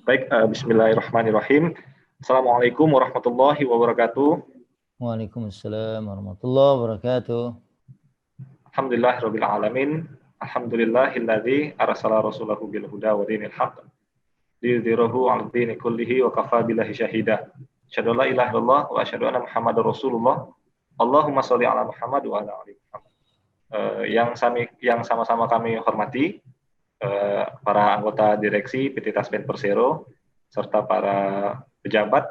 Baik, bismillahirrahmanirrahim. Assalamualaikum warahmatullahi wabarakatuh. Waalaikumsalam warahmatullahi wabarakatuh. Alhamdulillahirabbil alamin. Alhamdulillahilladzi arsala rasulahu bil huda wa dinil haqq liyudhhirahu 'alad dini kullihi wa kafaa billahi syahida. Asyhadu an la ilaha illallah wa asyhadu anna Muhammadar Rasulullah. Allahumma shalli ala Muhammad wa ala ali Muhammad. Yang sama-sama kami hormati para anggota direksi PT Taspen Persero serta para pejabat,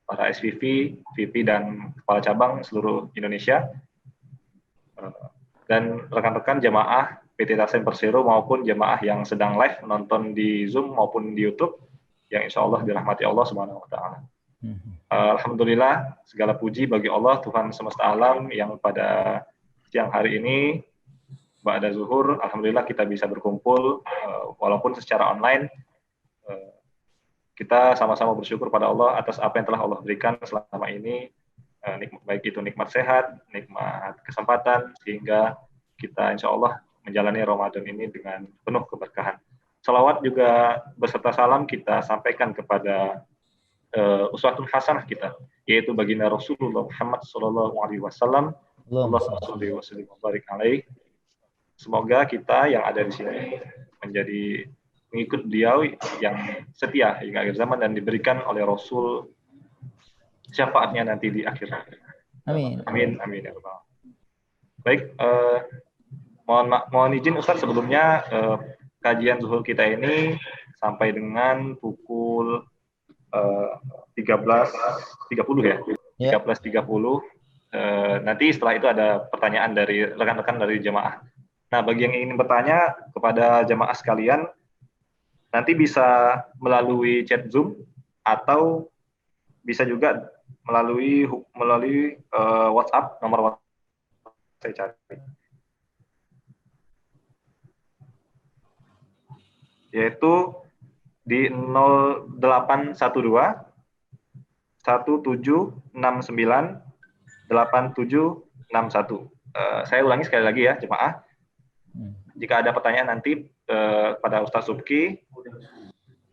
para SVP, VP dan kepala cabang seluruh Indonesia, dan rekan-rekan jamaah PT Taspen Persero maupun jamaah yang sedang live menonton di Zoom maupun di YouTube yang insya Allah dirahmati Allah Subhanahu wa Ta'ala. Alhamdulillah, segala puji bagi Allah Tuhan semesta alam yang pada siang hari ini ba'da zuhur, alhamdulillah kita bisa berkumpul walaupun secara online. Kita sama-sama bersyukur pada Allah atas apa yang telah Allah berikan selama ini, baik itu nikmat sehat, nikmat kesempatan, sehingga kita insya Allah menjalani Ramadan ini dengan penuh keberkahan. Salawat juga beserta salam kita sampaikan kepada uswatun hasanah kita, yaitu baginda Rasulullah Muhammad SAW. Allahumma sholli wa sallim wa barik alaihi. Semoga kita yang ada di sini menjadi mengikut beliau yang setia hingga akhir zaman dan diberikan oleh Rasul syafaatnya nanti di akhir. Amin. Amin. Amin. Ya Rabbal. Baik, mohon izin Ustaz sebelumnya kajian zuhur kita ini sampai dengan pukul 13.30 ya. 13.30. Nanti setelah itu ada pertanyaan dari rekan-rekan dari jemaah. Nah, bagi yang ingin bertanya kepada jemaah sekalian, nanti bisa melalui chat Zoom atau bisa juga melalui WhatsApp, nomor WhatsApp saya cari. Yaitu di 0812 1769 8761. Saya ulangi sekali lagi ya, jemaah. Jika ada pertanyaan nanti pada Ustaz Subki,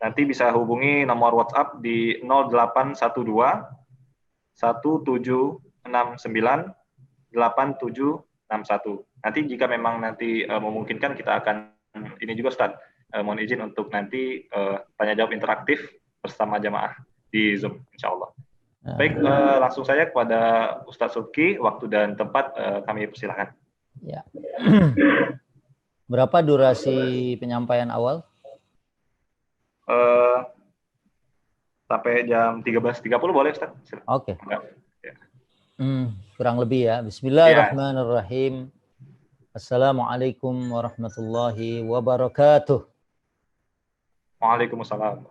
nanti bisa hubungi nomor WhatsApp di 0812 1769 8761. Nanti jika memang nanti memungkinkan, kita akan ini juga Ustaz, mohon izin untuk nanti tanya jawab interaktif bersama jamaah di Zoom, insya Allah. Baik, langsung saja kepada Ustaz Subki, waktu dan tempat kami persilakan. Ya. Berapa durasi penyampaian awal? Sampai jam 13.30 boleh, Ustaz? Oke. Ya. Kurang lebih ya. Bismillahirrahmanirrahim. Assalamualaikum warahmatullahi wabarakatuh. Waalaikumsalam.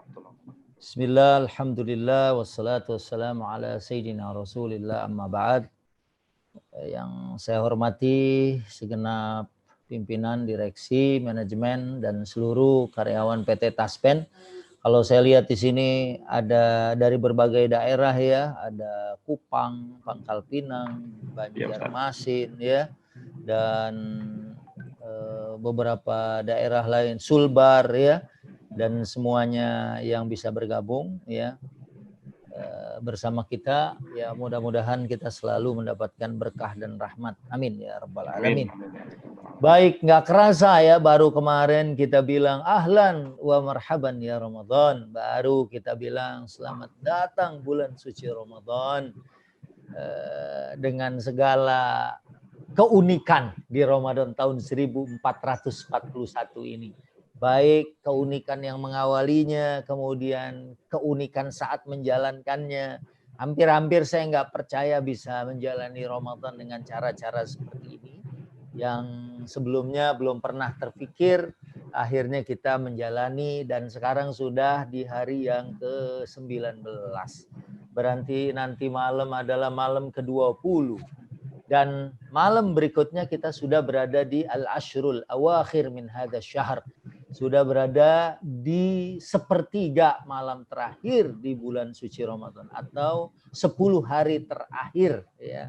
Bismillah, alhamdulillah, wassalatu wassalamu ala sayyidina rasulillah, amma ba'd. Yang saya hormati segenap pimpinan, direksi, manajemen, dan seluruh karyawan PT Taspen. Kalau saya lihat di sini ada dari berbagai daerah ya, ada Kupang, Pangkal Pinang, Banjarmasin ya, dan beberapa daerah lain, Sulbar ya, dan semuanya yang bisa bergabung ya bersama kita ya, mudah-mudahan kita selalu mendapatkan berkah dan rahmat. Amin ya rabbal alamin. Baik, nggak kerasa ya, baru kemarin kita bilang ahlan wa marhaban ya Ramadan, baru kita bilang selamat datang bulan suci Ramadan, dengan segala keunikan di Ramadan tahun 1441 ini. Baik keunikan yang mengawalinya, kemudian keunikan saat menjalankannya. Hampir-hampir saya nggak percaya bisa menjalani Ramadan dengan cara-cara seperti ini, yang sebelumnya belum pernah terpikir. Akhirnya kita menjalani dan sekarang sudah di hari yang ke-19. Berarti nanti malam adalah malam ke-20. Dan malam berikutnya kita sudah berada di al-ashrul awakhir min hadha syahr. Sudah berada di sepertiga malam terakhir di bulan suci Ramadan, atau 10 hari terakhir ya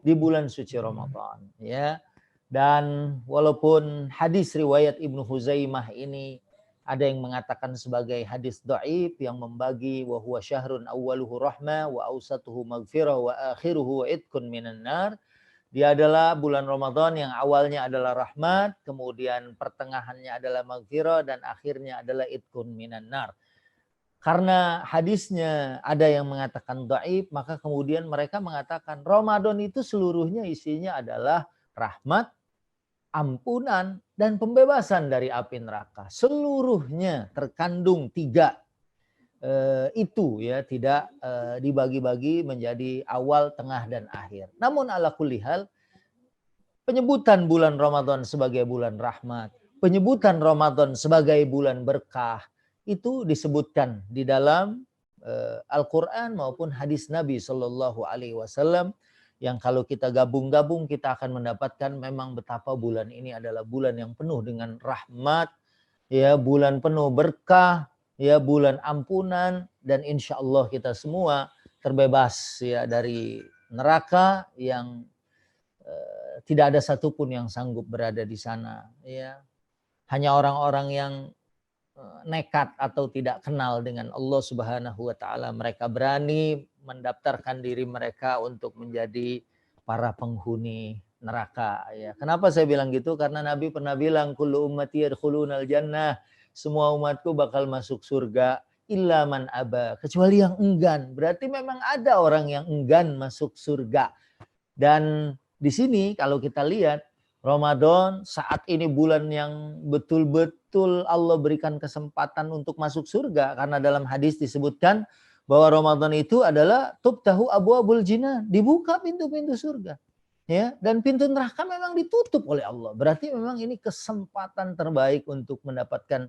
di bulan suci Ramadan ya. Dan walaupun hadis riwayat Ibnu Huzaimah ini ada yang mengatakan sebagai hadis dhaif yang membagi wa huwa syahrun awwaluhu rahmah wa awsatuhu maghfirah wa akhiruhu itqun minan nar. Dia adalah bulan Ramadan yang awalnya adalah rahmat, kemudian pertengahannya adalah maghfirah dan akhirnya adalah itqun minan nar. Karena hadisnya ada yang mengatakan dhaif, maka kemudian mereka mengatakan Ramadan itu seluruhnya isinya adalah rahmat, ampunan, dan pembebasan dari api neraka. Seluruhnya terkandung tiga itu ya, tidak dibagi-bagi menjadi awal, tengah, dan akhir. Namun ala kulli hal, penyebutan bulan Ramadan sebagai bulan rahmat, penyebutan Ramadan sebagai bulan berkah, itu disebutkan di dalam Al-Quran maupun hadis Nabi Shallallahu Alaihi Wasallam, yang kalau kita gabung-gabung kita akan mendapatkan memang betapa bulan ini adalah bulan yang penuh dengan rahmat, ya, bulan penuh berkah, ya, bulan ampunan, dan insya Allah kita semua terbebas ya dari neraka yang tidak ada satupun yang sanggup berada di sana. Ya, hanya orang-orang yang nekat atau tidak kenal dengan Allah Subhanahu wa taala, mereka berani mendaftarkan diri mereka untuk menjadi para penghuni neraka ya. Kenapa saya bilang gitu? Karena Nabi pernah bilang kullu ummati yadkhulunal jannah, semua umatku bakal masuk surga illa man aba, kecuali yang enggan. Berarti memang ada orang yang enggan masuk surga. Dan di sini kalau kita lihat Ramadan saat ini bulan yang betul-betul Allah berikan kesempatan untuk masuk surga, karena dalam hadis disebutkan bahwa Ramadan itu adalah tubtahu abwabul jinan, dibuka pintu-pintu surga. Ya, dan pintu neraka memang ditutup oleh Allah. Berarti memang ini kesempatan terbaik untuk mendapatkan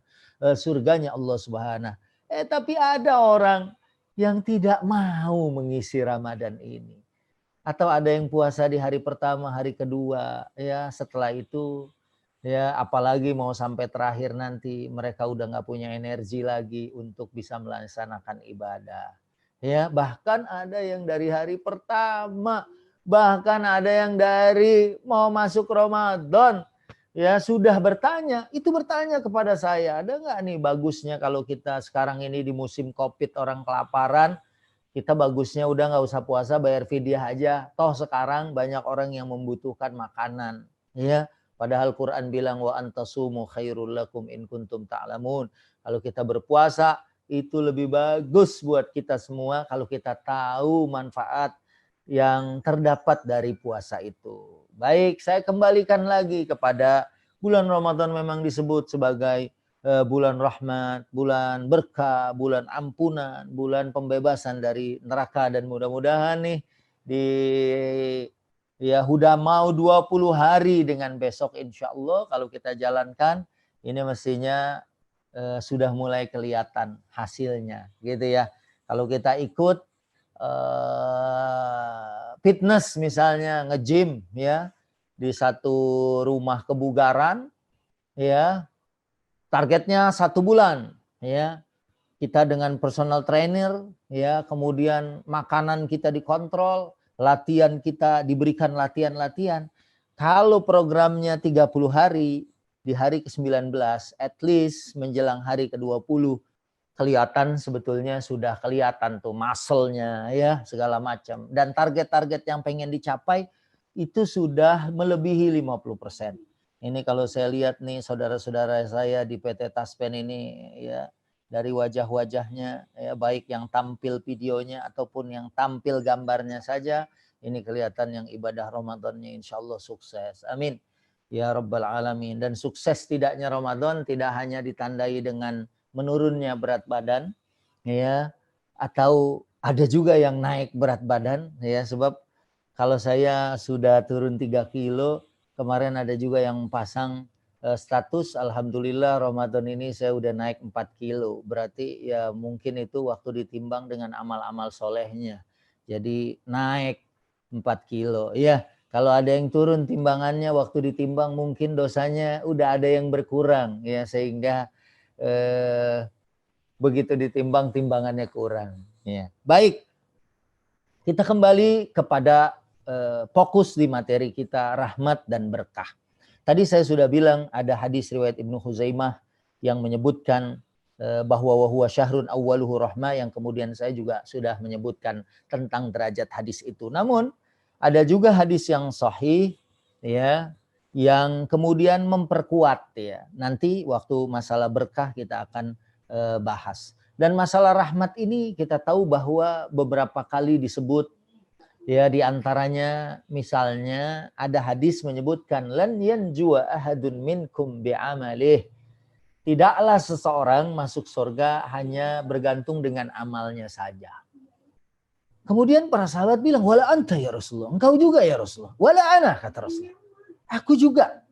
surganya Allah Subhanahu. Tapi ada orang yang tidak mau mengisi Ramadan ini. Atau ada yang puasa di hari pertama, hari kedua, ya setelah itu ya apalagi mau sampai terakhir nanti mereka udah nggak punya energi lagi untuk bisa melaksanakan ibadah. Ya, bahkan ada yang dari hari pertama, bahkan ada yang dari mau masuk Ramadan ya sudah bertanya kepada saya, ada nggak nih bagusnya kalau kita sekarang ini di musim Covid orang kelaparan, kita bagusnya udah nggak usah puasa, bayar fidyah aja. Toh sekarang banyak orang yang membutuhkan makanan. Ya, padahal Quran bilang wa antasumu khairul lakum in kuntum ta'lamun. Kalau kita berpuasa itu lebih bagus buat kita semua kalau kita tahu manfaat yang terdapat dari puasa itu. Baik, saya kembalikan lagi kepada bulan Ramadan memang disebut sebagai bulan rahmat, bulan berkah, bulan ampunan, bulan pembebasan dari neraka, dan mudah-mudahan nih di ya udah mau 20 hari dengan besok insya Allah kalau kita jalankan ini mestinya sudah mulai kelihatan hasilnya gitu ya. Kalau kita ikut fitness misalnya, nge-gym ya di satu rumah kebugaran ya, targetnya 1 bulan ya, kita dengan personal trainer ya, kemudian makanan kita dikontrol, latihan kita diberikan latihan-latihan. Kalau programnya 30 hari, di hari ke-19 at least menjelang hari ke-20 kelihatan, sebetulnya sudah kelihatan tuh muscle-nya ya segala macam, dan target-target yang pengen dicapai itu sudah melebihi 50%. Ini kalau saya lihat nih saudara-saudara saya di PT Taspen ini ya, dari wajah-wajahnya ya, baik yang tampil videonya ataupun yang tampil gambarnya saja, ini kelihatan yang ibadah Ramadannya insya Allah sukses. Amin ya Rabbal Alamin. Dan sukses tidaknya Ramadan tidak hanya ditandai dengan menurunnya berat badan ya, atau ada juga yang naik berat badan ya, sebab kalau saya sudah turun 3 kilo, kemarin ada juga yang pasang status, alhamdulillah Ramadan ini saya udah naik 4 kilo. Berarti ya mungkin itu waktu ditimbang dengan amal-amal solehnya. Jadi naik 4 kilo. Ya, kalau ada yang turun timbangannya waktu ditimbang mungkin dosanya udah ada yang berkurang ya, sehingga begitu ditimbang timbangannya kurang. Ya. Baik, kita kembali kepada fokus di materi kita, rahmat dan berkah. Tadi saya sudah bilang ada hadis riwayat Ibnu Khuzaimah yang menyebutkan bahwa huwa syahrun awwaluhu rahmah, yang kemudian saya juga sudah menyebutkan tentang derajat hadis itu. Namun ada juga hadis yang sahih ya, yang kemudian memperkuat ya. Nanti waktu masalah berkah kita akan bahas. Dan masalah rahmat ini kita tahu bahwa beberapa kali disebut ya, di antaranya misalnya ada hadis menyebutkan lan yanjua ahadun minkum bi'amalih. Tidaklah seseorang masuk surga hanya bergantung dengan amalnya saja. Kemudian para sahabat bilang, wala anta ya Rasulullah. Engkau juga ya Rasulullah. Wala ana, kata Rasulullah. Aku juga.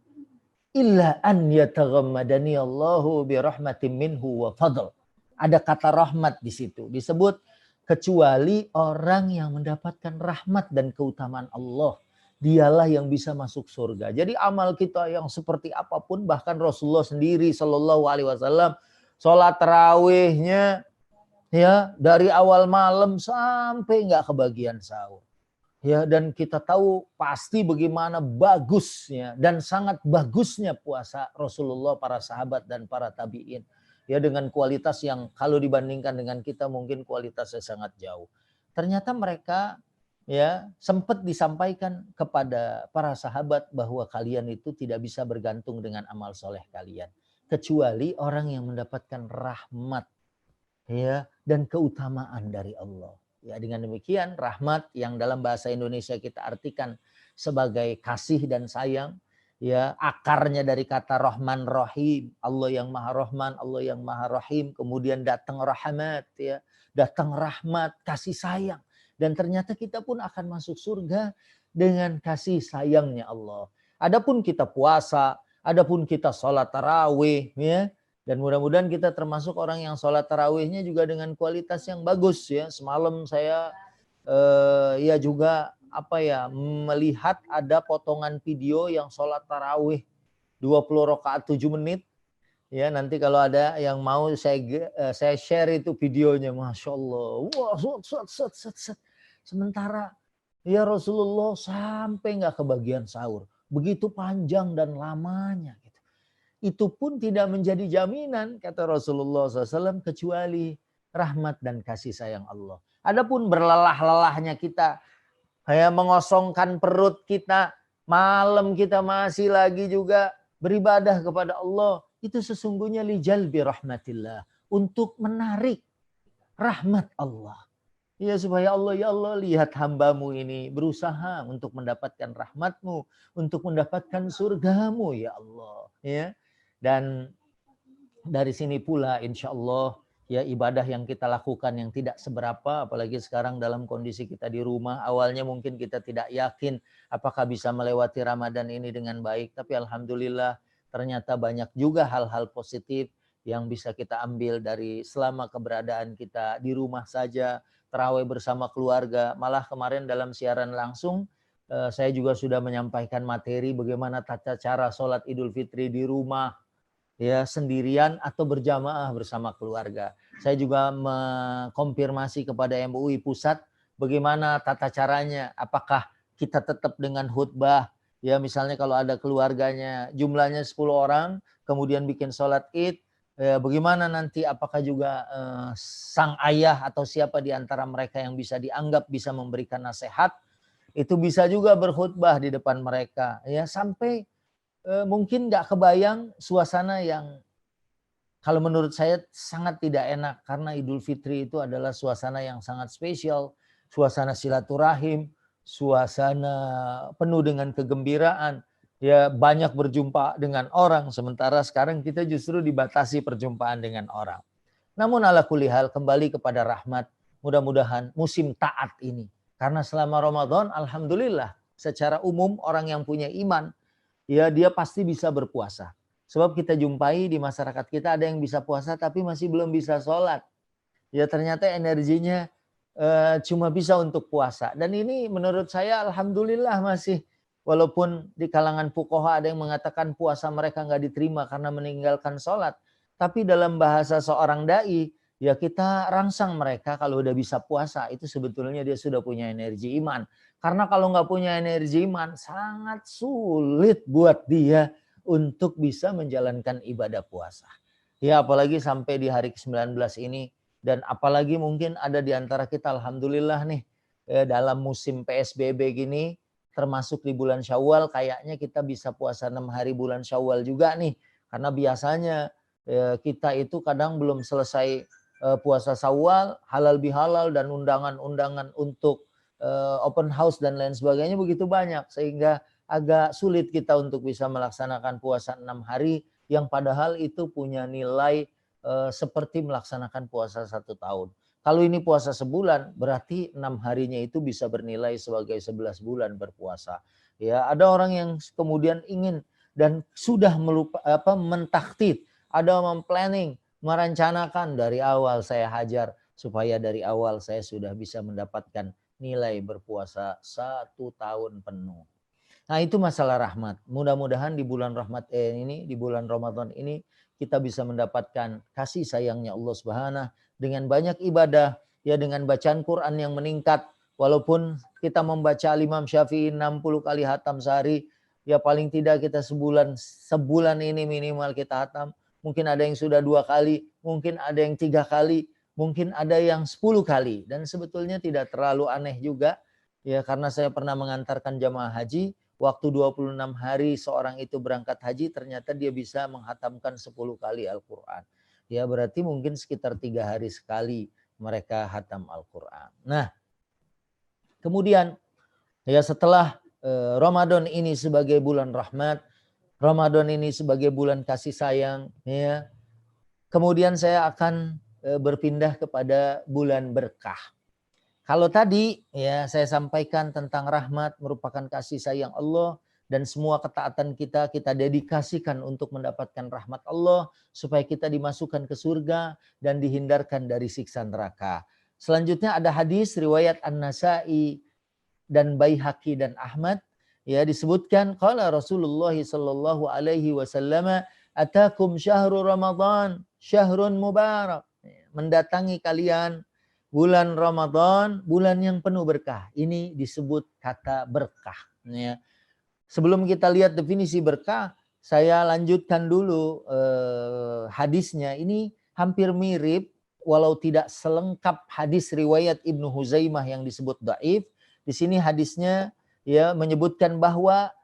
Illa an yataghammadani Allahu bi rahmatin minhu wa fadl. Ada kata rahmat di situ. Disebut kecuali orang yang mendapatkan rahmat dan keutamaan Allah. Dialah yang bisa masuk surga. Jadi amal kita yang seperti apapun, bahkan Rasulullah sendiri Shallallahu Alaihi Wasallam sholat tarawihnya ya dari awal malam sampai nggak kebagian sahur. Ya, dan kita tahu pasti bagaimana bagusnya dan sangat bagusnya puasa Rasulullah, para sahabat dan para tabi'in. Ya, dengan kualitas yang kalau dibandingkan dengan kita mungkin kualitasnya sangat jauh. Ternyata mereka ya sempat disampaikan kepada para sahabat bahwa kalian itu tidak bisa bergantung dengan amal soleh kalian, kecuali orang yang mendapatkan rahmat ya dan keutamaan dari Allah. Ya, dengan demikian rahmat yang dalam bahasa Indonesia kita artikan sebagai kasih dan sayang, ya akarnya dari kata Rahman Rahim, Allah yang Maha Rahman, Allah yang Maha Rahim, kemudian datang rahmat ya, datang rahmat, kasih sayang. Dan ternyata kita pun akan masuk surga dengan kasih sayangnya Allah. Adapun kita puasa, adapun kita sholat tarawih, ya, dan mudah-mudahan kita termasuk orang yang sholat tarawihnya juga dengan kualitas yang bagus ya. Semalam saya ya juga melihat ada potongan video yang sholat tarawih 20 rakaat 7 menit. Ya, nanti kalau ada yang mau saya share itu videonya, Masya Allah. Wah, set. Sementara ya Rasulullah sampai nggak kebagian sahur. Begitu panjang dan lamanya. Gitu. Itu pun tidak menjadi jaminan, kata Rasulullah SAW, kecuali rahmat dan kasih sayang Allah. Adapun berlelah-lelahnya kita, ya, mengosongkan perut kita, malam kita masih lagi juga beribadah kepada Allah. Itu sesungguhnya lijalbi rahmatillah, untuk menarik rahmat Allah. Ya, supaya Allah, ya Allah, lihat hambamu ini berusaha untuk mendapatkan rahmatmu, untuk mendapatkan surgamu ya Allah. Ya. Dan dari sini pula insya Allah ya ibadah yang kita lakukan yang tidak seberapa, apalagi sekarang dalam kondisi kita di rumah, awalnya mungkin kita tidak yakin apakah bisa melewati Ramadan ini dengan baik, tapi alhamdulillah ternyata banyak juga hal-hal positif yang bisa kita ambil dari selama keberadaan kita di rumah saja, tarawih bersama keluarga. Malah kemarin dalam siaran langsung saya juga sudah menyampaikan materi bagaimana tata cara sholat Idul Fitri di rumah, ya, sendirian atau berjamaah bersama keluarga. Saya juga mengkonfirmasi kepada MUI Pusat bagaimana tata caranya, apakah kita tetap dengan khutbah, ya misalnya kalau ada keluarganya jumlahnya 10 orang, kemudian bikin sholat Id, bagaimana nanti, apakah juga sang ayah atau siapa di antara mereka yang bisa dianggap bisa memberikan nasihat, itu bisa juga berkhutbah di depan mereka, ya, sampai mungkin nggak kebayang suasana yang kalau menurut saya sangat tidak enak, karena Idul Fitri itu adalah suasana yang sangat spesial, suasana silaturahim, suasana penuh dengan kegembiraan, ya banyak berjumpa dengan orang, sementara sekarang kita justru dibatasi perjumpaan dengan orang. Namun ala kulli hal, kembali kepada rahmat, mudah-mudahan musim taat ini, karena selama Ramadan alhamdulillah secara umum orang yang punya iman ya dia pasti bisa berpuasa. Sebab kita jumpai di masyarakat kita ada yang bisa puasa tapi masih belum bisa sholat. Ya ternyata energinya cuma bisa untuk puasa. Dan ini menurut saya alhamdulillah masih, walaupun di kalangan fuqaha ada yang mengatakan puasa mereka nggak diterima karena meninggalkan sholat. Tapi dalam bahasa seorang da'i, ya kita rangsang mereka kalau udah bisa puasa, itu sebetulnya dia sudah punya energi iman. Karena kalau nggak punya energi iman, sangat sulit buat dia untuk bisa menjalankan ibadah puasa. Ya apalagi sampai di hari ke-19 ini, dan apalagi mungkin ada di antara kita alhamdulillah nih dalam musim PSBB gini, termasuk di bulan Syawal kayaknya kita bisa puasa 6 hari bulan Syawal juga nih. Karena biasanya kita itu kadang belum selesai puasa Syawal, halal bihalal dan undangan-undangan untuk open house dan lain sebagainya begitu banyak, sehingga agak sulit kita untuk bisa melaksanakan puasa 6 hari yang padahal itu punya nilai seperti melaksanakan puasa 1 tahun. Kalau ini puasa sebulan, berarti 6 harinya itu bisa bernilai sebagai 11 bulan berpuasa. Ya, ada orang yang kemudian ingin dan sudah mentakdir, ada memplanning, merencanakan dari awal saya hajar supaya dari awal saya sudah bisa mendapatkan nilai berpuasa 1 tahun penuh. Nah itu masalah rahmat. Mudah-mudahan di bulan rahmat ini, di bulan Ramadan ini kita bisa mendapatkan kasih sayangnya Allah Subhanahu dengan banyak ibadah, ya dengan bacaan Quran yang meningkat. Walaupun kita membaca Imam Syafi'i 60 kali hatam sehari, ya paling tidak kita sebulan ini minimal kita hatam. Mungkin ada yang sudah 2 kali, mungkin ada yang 3 kali, mungkin ada yang 10 kali. Dan sebetulnya tidak terlalu aneh juga, ya karena saya pernah mengantarkan jamaah haji. Waktu 26 hari seorang itu berangkat haji, ternyata dia bisa menghatamkan 10 kali Al-Quran. Ya berarti mungkin sekitar 3 hari sekali mereka hatam Al-Quran. Nah kemudian ya setelah Ramadan ini sebagai bulan rahmat, Ramadan ini sebagai bulan kasih sayang, ya kemudian saya akan berpindah kepada bulan berkah. Kalau tadi ya saya sampaikan tentang rahmat merupakan kasih sayang Allah dan semua ketaatan kita dedikasikan untuk mendapatkan rahmat Allah supaya kita dimasukkan ke surga dan dihindarkan dari siksa neraka. Selanjutnya ada hadis riwayat An-Nasa'i dan Baihaqi dan Ahmad, ya disebutkan qala Rasulullah sallallahu alaihi wasallam atakum syahrul Ramadan syahrun mubarak. Mendatangi kalian bulan Ramadan, bulan yang penuh berkah. Ini disebut kata berkah. Ya. Sebelum kita lihat definisi berkah, saya lanjutkan dulu hadisnya. Ini hampir mirip, walau tidak selengkap hadis riwayat Ibnu Huzaimah yang disebut dhaif. Di sini hadisnya ya menyebutkan bahwa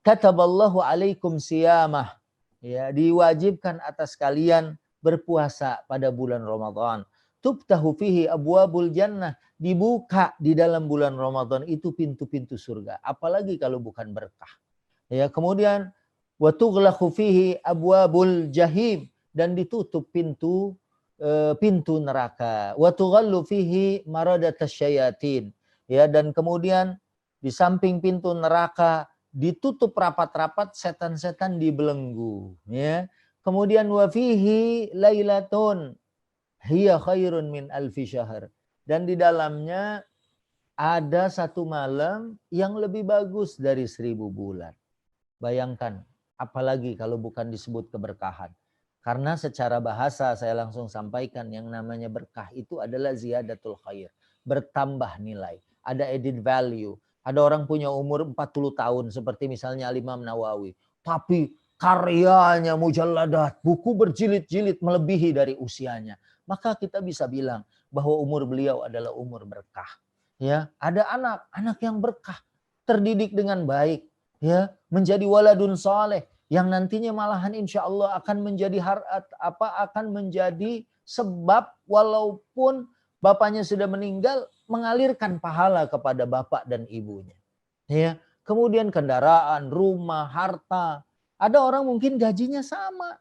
kataballahu alaikum siyamah. Ya, diwajibkan atas kalian berpuasa pada bulan Ramadan. Tubtahu fihi abwabul jannah, dibuka di dalam bulan Ramadan itu pintu-pintu surga, apalagi kalau bukan berkah. Ya, kemudian wa tughlaqu fihi abwabul jahim, dan ditutup pintu neraka. Wa tughallu fihi maradatasyayatin. Ya, dan kemudian di samping pintu neraka ditutup rapat-rapat, setan-setan dibelenggu. Ya. Kemudian wa fihi lailatun hiya khairun min alfi syahr. Dan di dalamnya ada 1 malam yang lebih bagus dari 1000 bulan. Bayangkan, apalagi kalau bukan disebut keberkahan. Karena secara bahasa saya langsung sampaikan yang namanya berkah itu adalah ziyadatul khair. Bertambah nilai. Ada added value. Ada orang punya umur 40 tahun seperti misalnya Imam Nawawi. Tapi karyanya mujalladat, buku berjilid-jilid melebihi dari usianya. Maka kita bisa bilang bahwa umur beliau adalah umur berkah. Ya, ada anak yang berkah, terdidik dengan baik, ya, menjadi waladun saleh yang nantinya malahan insya Allah akan menjadi sebab walaupun bapaknya sudah meninggal mengalirkan pahala kepada bapak dan ibunya. Ya, kemudian kendaraan, rumah, harta. Ada orang mungkin gajinya sama,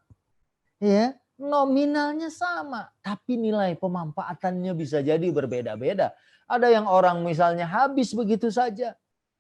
ya, nominalnya sama, tapi nilai pemanfaatannya bisa jadi berbeda-beda. Ada yang orang misalnya habis begitu saja,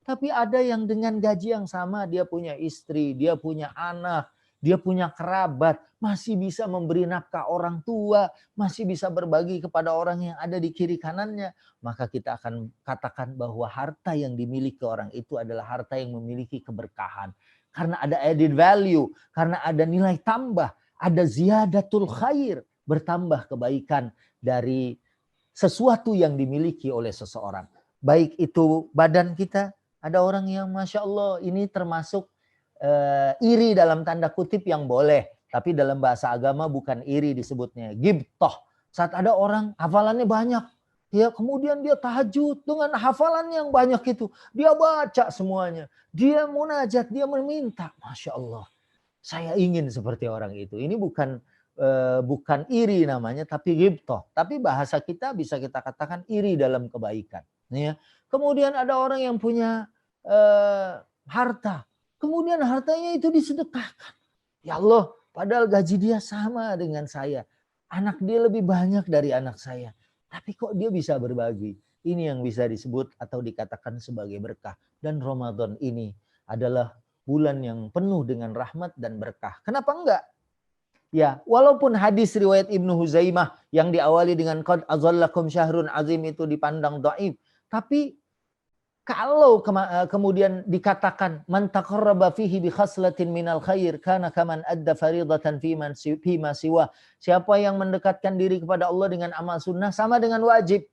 tapi ada yang dengan gaji yang sama, dia punya istri, dia punya anak, dia punya kerabat, masih bisa memberi nafkah orang tua, masih bisa berbagi kepada orang yang ada di kiri kanannya. Maka kita akan katakan bahwa harta yang dimiliki orang itu adalah harta yang memiliki keberkahan. Karena ada added value, karena ada nilai tambah, ada ziyadatul khair, bertambah kebaikan dari sesuatu yang dimiliki oleh seseorang. Baik itu badan kita, ada orang yang Masya Allah ini termasuk iri dalam tanda kutip yang boleh. Tapi dalam bahasa agama bukan iri disebutnya, ghibtah. Saat ada orang hafalannya banyak, ya kemudian dia tahajud dengan hafalan yang banyak itu, dia baca semuanya, dia munajat, dia meminta, masya Allah, saya ingin seperti orang itu. Ini bukan iri namanya, tapi ghibtah. Tapi bahasa kita bisa kita katakan iri dalam kebaikan. Ya. Kemudian ada orang yang punya harta, kemudian hartanya itu disedekahkan. Ya Allah, padahal gaji dia sama dengan saya. Anak dia lebih banyak dari anak saya. Tapi kok dia bisa berbagi? Ini yang bisa disebut atau dikatakan sebagai berkah. Dan Ramadan ini adalah bulan yang penuh dengan rahmat dan berkah. Kenapa enggak? Ya, walaupun hadis riwayat Ibnu Huzaimah yang diawali dengan qad azallakum syahrun azim itu dipandang dhaif. Tapi kalau kemudian dikatakan man taqarraba fihi bi khaslatin minal khair kana kaman adda faridatan fima siwa. Siapa yang mendekatkan diri kepada Allah dengan amal sunnah sama dengan wajib.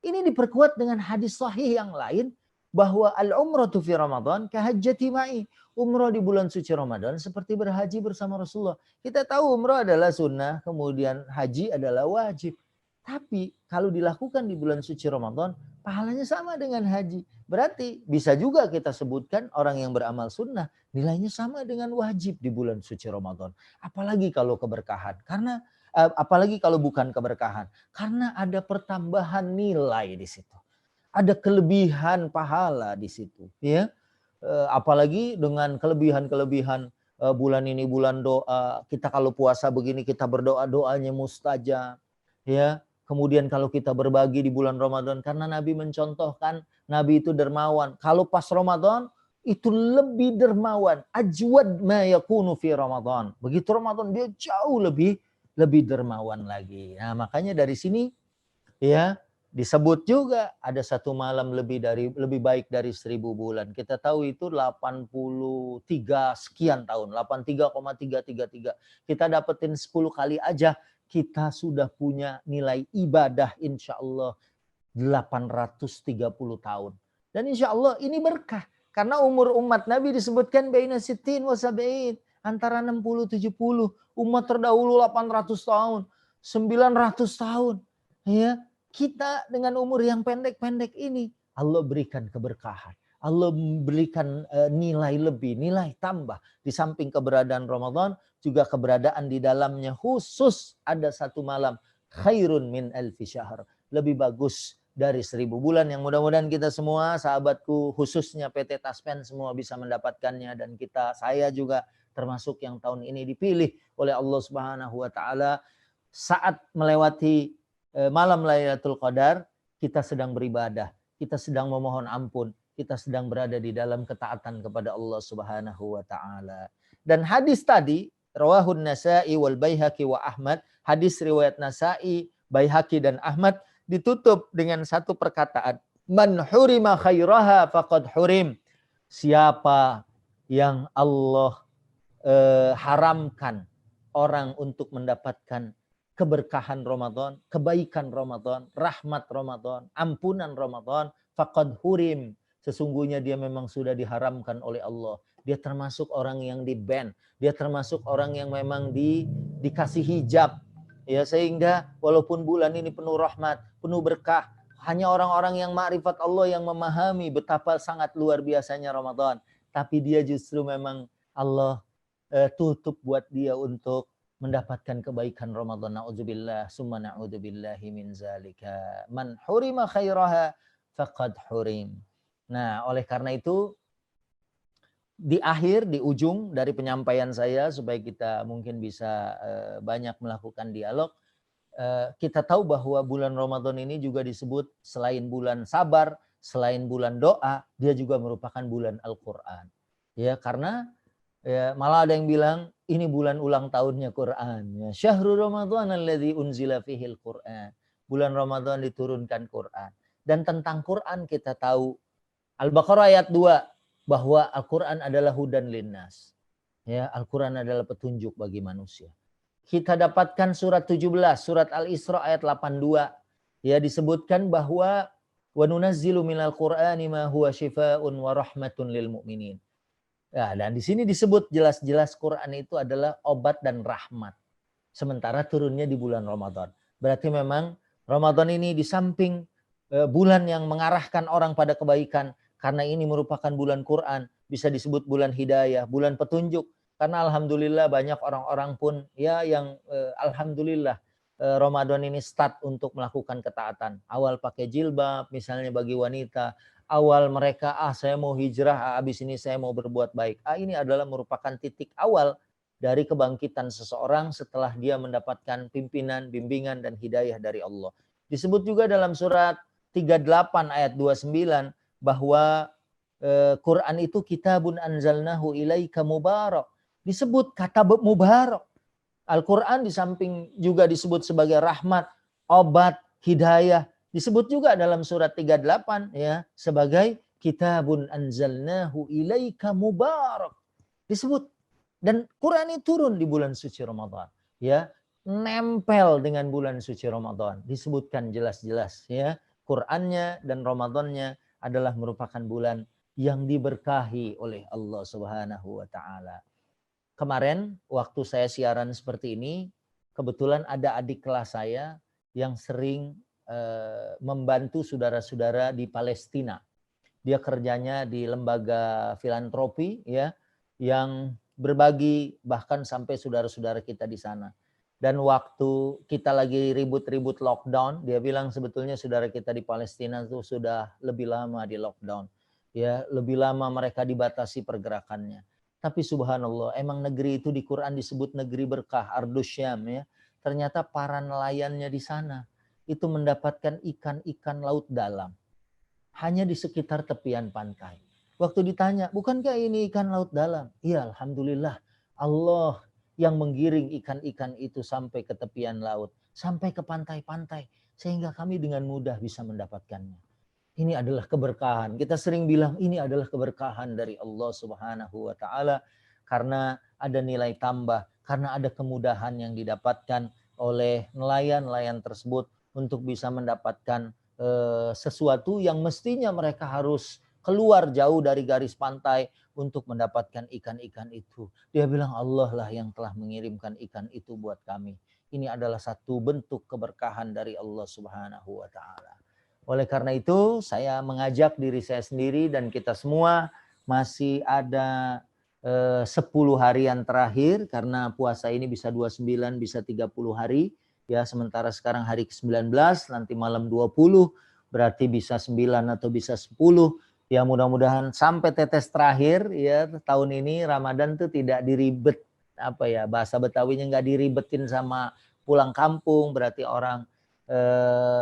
Ini diperkuat dengan hadis sahih yang lain bahwa al-umratu fi Ramadan kahajjati ma'i. Umrah di bulan suci Ramadan seperti berhaji bersama Rasulullah. Kita tahu umrah adalah sunnah, kemudian haji adalah wajib. Tapi kalau dilakukan di bulan suci Ramadan, pahalanya sama dengan haji. Berarti bisa juga kita sebutkan orang yang beramal sunnah, nilainya sama dengan wajib di bulan suci Ramadan. Apalagi kalau keberkahan. Apalagi kalau bukan keberkahan. Karena ada pertambahan nilai di situ. Ada kelebihan pahala di situ. Ya. Apalagi dengan kelebihan-kelebihan bulan ini bulan doa. Kita kalau puasa begini kita berdoa, doanya mustajab. Ya. Kemudian kalau kita berbagi di bulan Ramadan, karena Nabi mencontohkan, Nabi itu dermawan. Kalau pas Ramadan, itu lebih dermawan. Ajwad ma yakunu fi Ramadan. Begitu Ramadan, dia jauh lebih dermawan lagi. Nah, makanya dari sini, ya disebut juga ada satu malam lebih baik dari 1000 bulan. Kita tahu itu 83 sekian tahun, 83,333. Kita dapetin 10 kali aja. Kita sudah punya nilai ibadah insya Allah 830 tahun. Dan insya Allah ini berkah. Karena umur umat Nabi disebutkan baina sittin wa sab'in. Antara 60-70. Umat terdahulu 800 tahun. 900 tahun. Ya, kita dengan umur yang pendek-pendek ini. Allah berikan keberkahan. Allah berikan nilai lebih, nilai tambah. Di samping keberadaan Ramadan, juga keberadaan di dalamnya khusus ada satu malam. Khairun min alfi syahr. Lebih bagus dari 1000 bulan. Yang mudah-mudahan kita semua, sahabatku, khususnya PT Taspen semua bisa mendapatkannya. Dan saya juga termasuk yang tahun ini dipilih oleh Allah Subhanahu wa Ta'ala. Saat melewati malam Lailatul Qadar, kita sedang beribadah. Kita sedang memohon ampun. Kita sedang berada di dalam ketaatan kepada Allah Subhanahu wa Ta'ala. Dan hadis tadi, rawahun Nasa'i wal Baihaqi wa Ahmad, hadis riwayat Nasa'i, Baihaqi dan Ahmad, ditutup dengan satu perkataan, man hurima khairaha faqad hurim. Siapa yang Allah haramkan orang untuk mendapatkan keberkahan Ramadan, kebaikan Ramadan, rahmat Ramadan, ampunan Ramadan, faqad hurim. Sesungguhnya dia memang sudah diharamkan oleh Allah. Dia termasuk orang yang di-ban. Dia termasuk orang yang memang dikasih hijab. Ya, sehingga walaupun bulan ini penuh rahmat, penuh berkah, hanya orang-orang yang ma'rifat Allah yang memahami betapa sangat luar biasanya Ramadan. Tapi dia justru memang Allah tutup buat dia untuk mendapatkan kebaikan Ramadan. Na'udzubillah, summa na'udzubillahi min zalika. Man hurima khairaha faqad hurim. Nah, oleh karena itu, di akhir, di ujung dari penyampaian saya, supaya kita mungkin bisa banyak melakukan dialog, kita tahu bahwa bulan Ramadan ini juga disebut selain bulan sabar, selain bulan doa, dia juga merupakan bulan Al-Quran. Ya, karena malah ada yang bilang, ini bulan ulang tahunnya Quran. Ya, Syahrul Ramadan alladzi unzila fihil Quran. Bulan Ramadan diturunkan Quran. Dan tentang Quran kita tahu, Al-Baqarah ayat 2, bahwa Al-Quran adalah hudan linnas. Ya, Al-Quran adalah petunjuk bagi manusia. Kita dapatkan surat 17, surat Al-Isra ayat 82. Ya, disebutkan bahwa wa nunazzilu minal Qur'ani ma huwa syifaa'un wa rahmatun lil mu'minin. Ya, dan di sini disebut jelas-jelas Quran itu adalah obat dan rahmat. Sementara turunnya di bulan Ramadan. Berarti memang Ramadan ini di samping bulan yang mengarahkan orang pada kebaikan, karena ini merupakan bulan Quran, bisa disebut bulan hidayah, bulan petunjuk. Karena alhamdulillah banyak orang-orang pun ya yang alhamdulillah Ramadan ini start untuk melakukan ketaatan. Awal pakai jilbab misalnya bagi wanita, awal mereka saya mau hijrah, habis ini saya mau berbuat baik. Ini adalah merupakan titik awal dari kebangkitan seseorang setelah dia mendapatkan pimpinan, bimbingan dan hidayah dari Allah. Disebut juga dalam surat 38 ayat 29 bahwa Quran itu kitabun anzalnahu ilaika mubarak. Disebut kata mubarak. Al-Quran di samping juga disebut sebagai rahmat, obat, hidayah. Disebut juga dalam surat 38 ya sebagai kitabun anzalnahu ilaika mubarak. Disebut. Dan Quran ini turun di bulan suci Ramadan. Ya, nempel dengan bulan suci Ramadan. Disebutkan jelas-jelas ya. Qurannya dan Ramadannya adalah merupakan bulan yang diberkahi oleh Allah Subhanahu wa taala. Kemarin waktu saya siaran seperti ini, kebetulan ada adik kelas saya yang sering membantu saudara-saudara di Palestina. Dia kerjanya di lembaga filantropi ya, yang berbagi bahkan sampai saudara-saudara kita di sana. Dan waktu kita lagi ribut-ribut lockdown, dia bilang sebetulnya saudara kita di Palestina itu sudah lebih lama di lockdown. Ya, lebih lama mereka dibatasi pergerakannya. Tapi subhanallah, emang negeri itu di Quran disebut negeri berkah, Ardus Syam ya. Ternyata para nelayannya di sana itu mendapatkan ikan-ikan laut dalam. Hanya di sekitar tepian pantai. Waktu ditanya, bukankah ini ikan laut dalam? Iya, alhamdulillah. Allah yang menggiring ikan-ikan itu sampai ke tepian laut, sampai ke pantai-pantai, sehingga kami dengan mudah bisa mendapatkannya. Ini adalah keberkahan. Kita sering bilang ini adalah keberkahan dari Allah Subhanahu wa taala karena ada nilai tambah, karena ada kemudahan yang didapatkan oleh nelayan-nelayan tersebut untuk bisa mendapatkan sesuatu yang mestinya mereka harus keluar jauh dari garis pantai untuk mendapatkan ikan-ikan itu. Dia bilang Allah lah yang telah mengirimkan ikan itu buat kami. Ini adalah satu bentuk keberkahan dari Allah Subhanahu wa taala. Oleh karena itu, saya mengajak diri saya sendiri dan kita semua masih ada 10 harian terakhir karena puasa ini bisa 29, bisa 30 hari. Ya, sementara sekarang hari ke-19, nanti malam 20, berarti bisa 9 atau bisa 10. Ya, mudah-mudahan sampai tetes terakhir ya tahun ini Ramadan tuh tidak diribet, apa ya, bahasa Betawinya nggak diribetin sama pulang kampung, berarti orang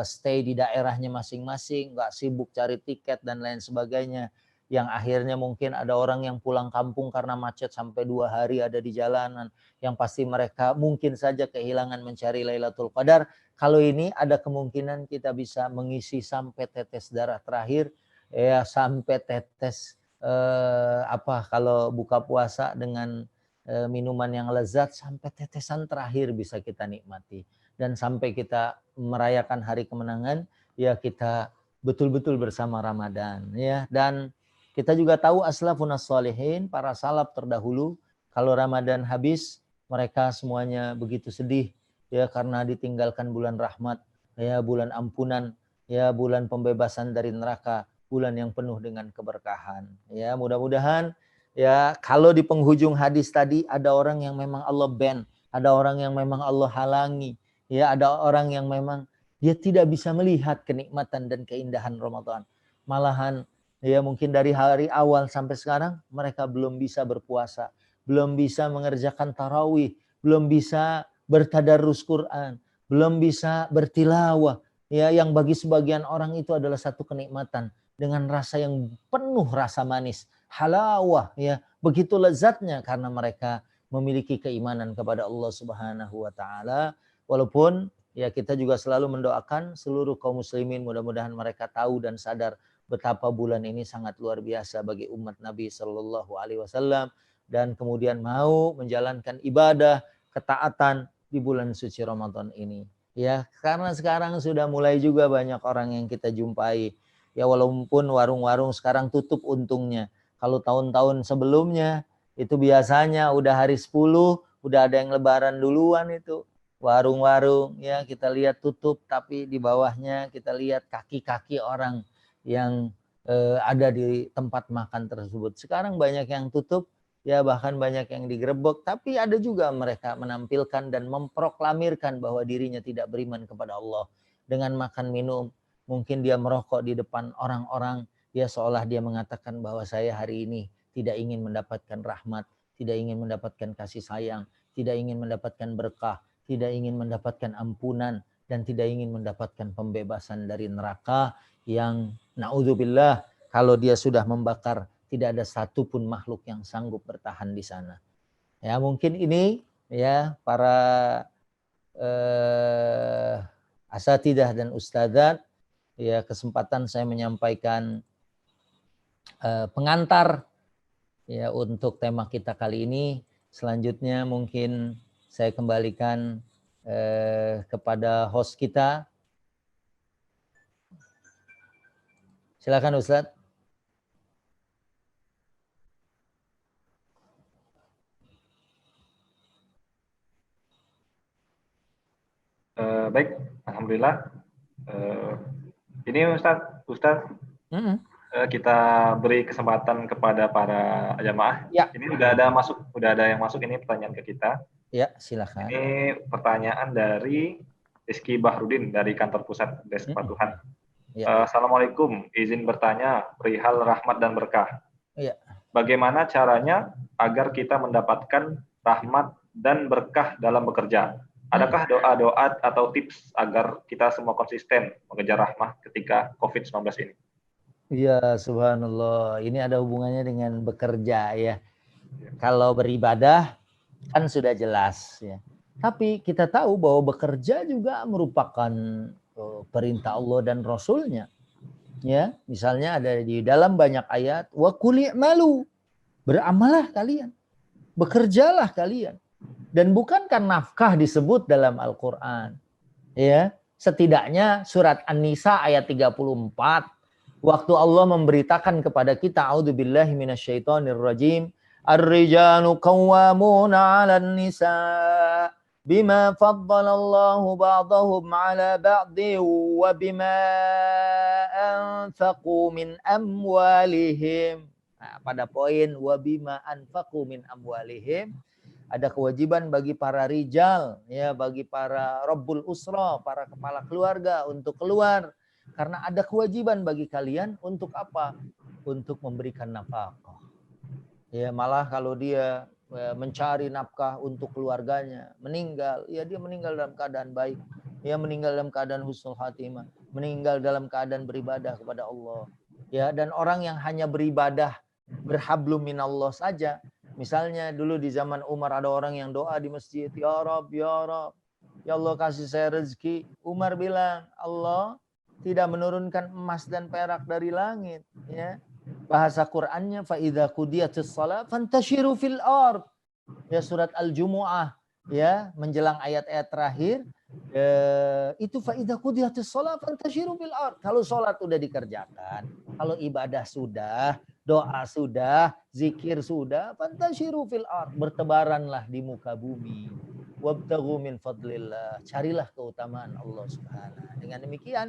stay di daerahnya masing-masing, nggak sibuk cari tiket dan lain sebagainya. Yang akhirnya mungkin ada orang yang pulang kampung karena macet sampai 2 hari ada di jalanan. Yang pasti mereka mungkin saja kehilangan mencari Lailatul Qadar. Kalau ini ada kemungkinan kita bisa mengisi sampai tetes darah terakhir, ya sampai tetes kalau buka puasa dengan minuman yang lezat sampai tetesan terakhir bisa kita nikmati. Dan sampai kita merayakan hari kemenangan, ya kita betul-betul bersama Ramadan. Ya. Dan kita juga tahu aslafun as-salihin, para salaf terdahulu, kalau Ramadan habis, mereka semuanya begitu sedih, ya karena ditinggalkan bulan rahmat, ya bulan ampunan, ya bulan pembebasan dari neraka, bulan yang penuh dengan keberkahan. Ya mudah-mudahan, ya kalau di penghujung hadis tadi ada orang yang memang Allah ban, ada orang yang memang Allah halangi. Ya, ada orang yang memang dia tidak bisa melihat kenikmatan dan keindahan Ramadan. Malahan ya mungkin dari hari awal sampai sekarang mereka belum bisa berpuasa, belum bisa mengerjakan tarawih, belum bisa bertadarus Quran, belum bisa bertilawah. Ya, yang bagi sebagian orang itu adalah satu kenikmatan dengan rasa yang penuh rasa manis, halawah ya. Begitu lezatnya karena mereka memiliki keimanan kepada Allah Subhanahu wa taala. Walaupun ya kita juga selalu mendoakan seluruh kaum muslimin mudah-mudahan mereka tahu dan sadar betapa bulan ini sangat luar biasa bagi umat Nabi Shallallahu Alaihi Wasallam dan kemudian mau menjalankan ibadah ketaatan di bulan suci Ramadan ini. Ya karena sekarang sudah mulai juga banyak orang yang kita jumpai. Ya walaupun warung-warung sekarang tutup untungnya, Kalau tahun-tahun sebelumnya itu biasanya udah hari 10 udah ada yang lebaran duluan itu. Warung-warung ya kita lihat tutup, tapi di bawahnya kita lihat kaki-kaki orang yang ada di tempat makan tersebut. Sekarang banyak yang tutup, ya bahkan banyak yang digerebek, tapi ada juga mereka menampilkan dan memproklamirkan bahwa dirinya tidak beriman kepada Allah. Dengan makan minum, mungkin dia merokok di depan orang-orang, ya seolah dia mengatakan bahwa saya hari ini tidak ingin mendapatkan rahmat, tidak ingin mendapatkan kasih sayang, tidak ingin mendapatkan berkah, tidak ingin mendapatkan ampunan, dan tidak ingin mendapatkan pembebasan dari neraka yang naudzubillah kalau dia sudah membakar tidak ada satupun makhluk yang sanggup bertahan di sana. Ya mungkin ini ya para asatidah dan ustadzat, ya kesempatan saya menyampaikan pengantar ya untuk tema kita kali ini. Selanjutnya mungkin saya kembalikan kepada host kita. Silakan Ustadz. Baik, alhamdulillah. Ini Ustadz, kita beri kesempatan kepada para jamaah. Ya. Ini udah ada yang masuk ini pertanyaan ke kita. Ya, silakan. Ini pertanyaan dari Rizky Bahrudin dari kantor pusat Des Kepatuhan. Ya. Assalamualaikum, izin bertanya perihal rahmat dan berkah. Ya. Bagaimana caranya agar kita mendapatkan rahmat dan berkah dalam bekerja? Adakah doa-doa atau tips agar kita semua konsisten mengejar rahmah ketika COVID-19 ini? Iya, subhanallah. Ini ada hubungannya dengan bekerja ya. Kalau beribadah kan sudah jelas ya. Tapi kita tahu bahwa bekerja juga merupakan perintah Allah dan Rasulnya. Ya, misalnya ada di dalam banyak ayat, wa qul i'malu, beramallah kalian, bekerjalah kalian. Dan bukankah nafkah disebut dalam Al-Qur'an? Ya, setidaknya surat An-Nisa ayat 34, waktu Allah memberitakan kepada kita, a'udzubillahi minasyaitonirrajim, ar-rijalu qawwamuna 'alan nisa bima faddalallahu ba'dahum 'ala ba'din wa bima anfaqu min amwalihim. Nah, pada poin wa bima anfaqu min amwalihim, ada kewajiban bagi para rijal, ya, bagi para rabbul usra, para kepala keluarga untuk keluar. Karena ada kewajiban bagi kalian untuk apa? Untuk memberikan nafkah. Ya, malah kalau dia mencari nafkah untuk keluarganya, meninggal, ya dia meninggal dalam keadaan baik. Ya, meninggal dalam keadaan husnul khatimah, meninggal dalam keadaan beribadah kepada Allah. Ya, dan orang yang hanya beribadah berhablum minallah saja. Misalnya dulu di zaman Umar ada orang yang doa di masjid, ya Rabb, ya Rabb, ya Allah kasih saya rezeki. Umar bilang, Allah tidak menurunkan emas dan perak dari langit. Ya, bahasa Qur'annya, fa idza qudiyatis shalah fantashiru fil ard. Ya, surat Al-Jumu'ah, ya, menjelang ayat-ayat terakhir, itu fa idza qudiyatis shalah fantashiru fil ard. Kalau sholat sudah dikerjakan, kalau ibadah sudah, doa sudah, zikir sudah, fantashiru fil ard, bertebaranlah di muka bumi. Wabtaghu min fadlillah, carilah keutamaan Allah Subhanahu. Dengan demikian,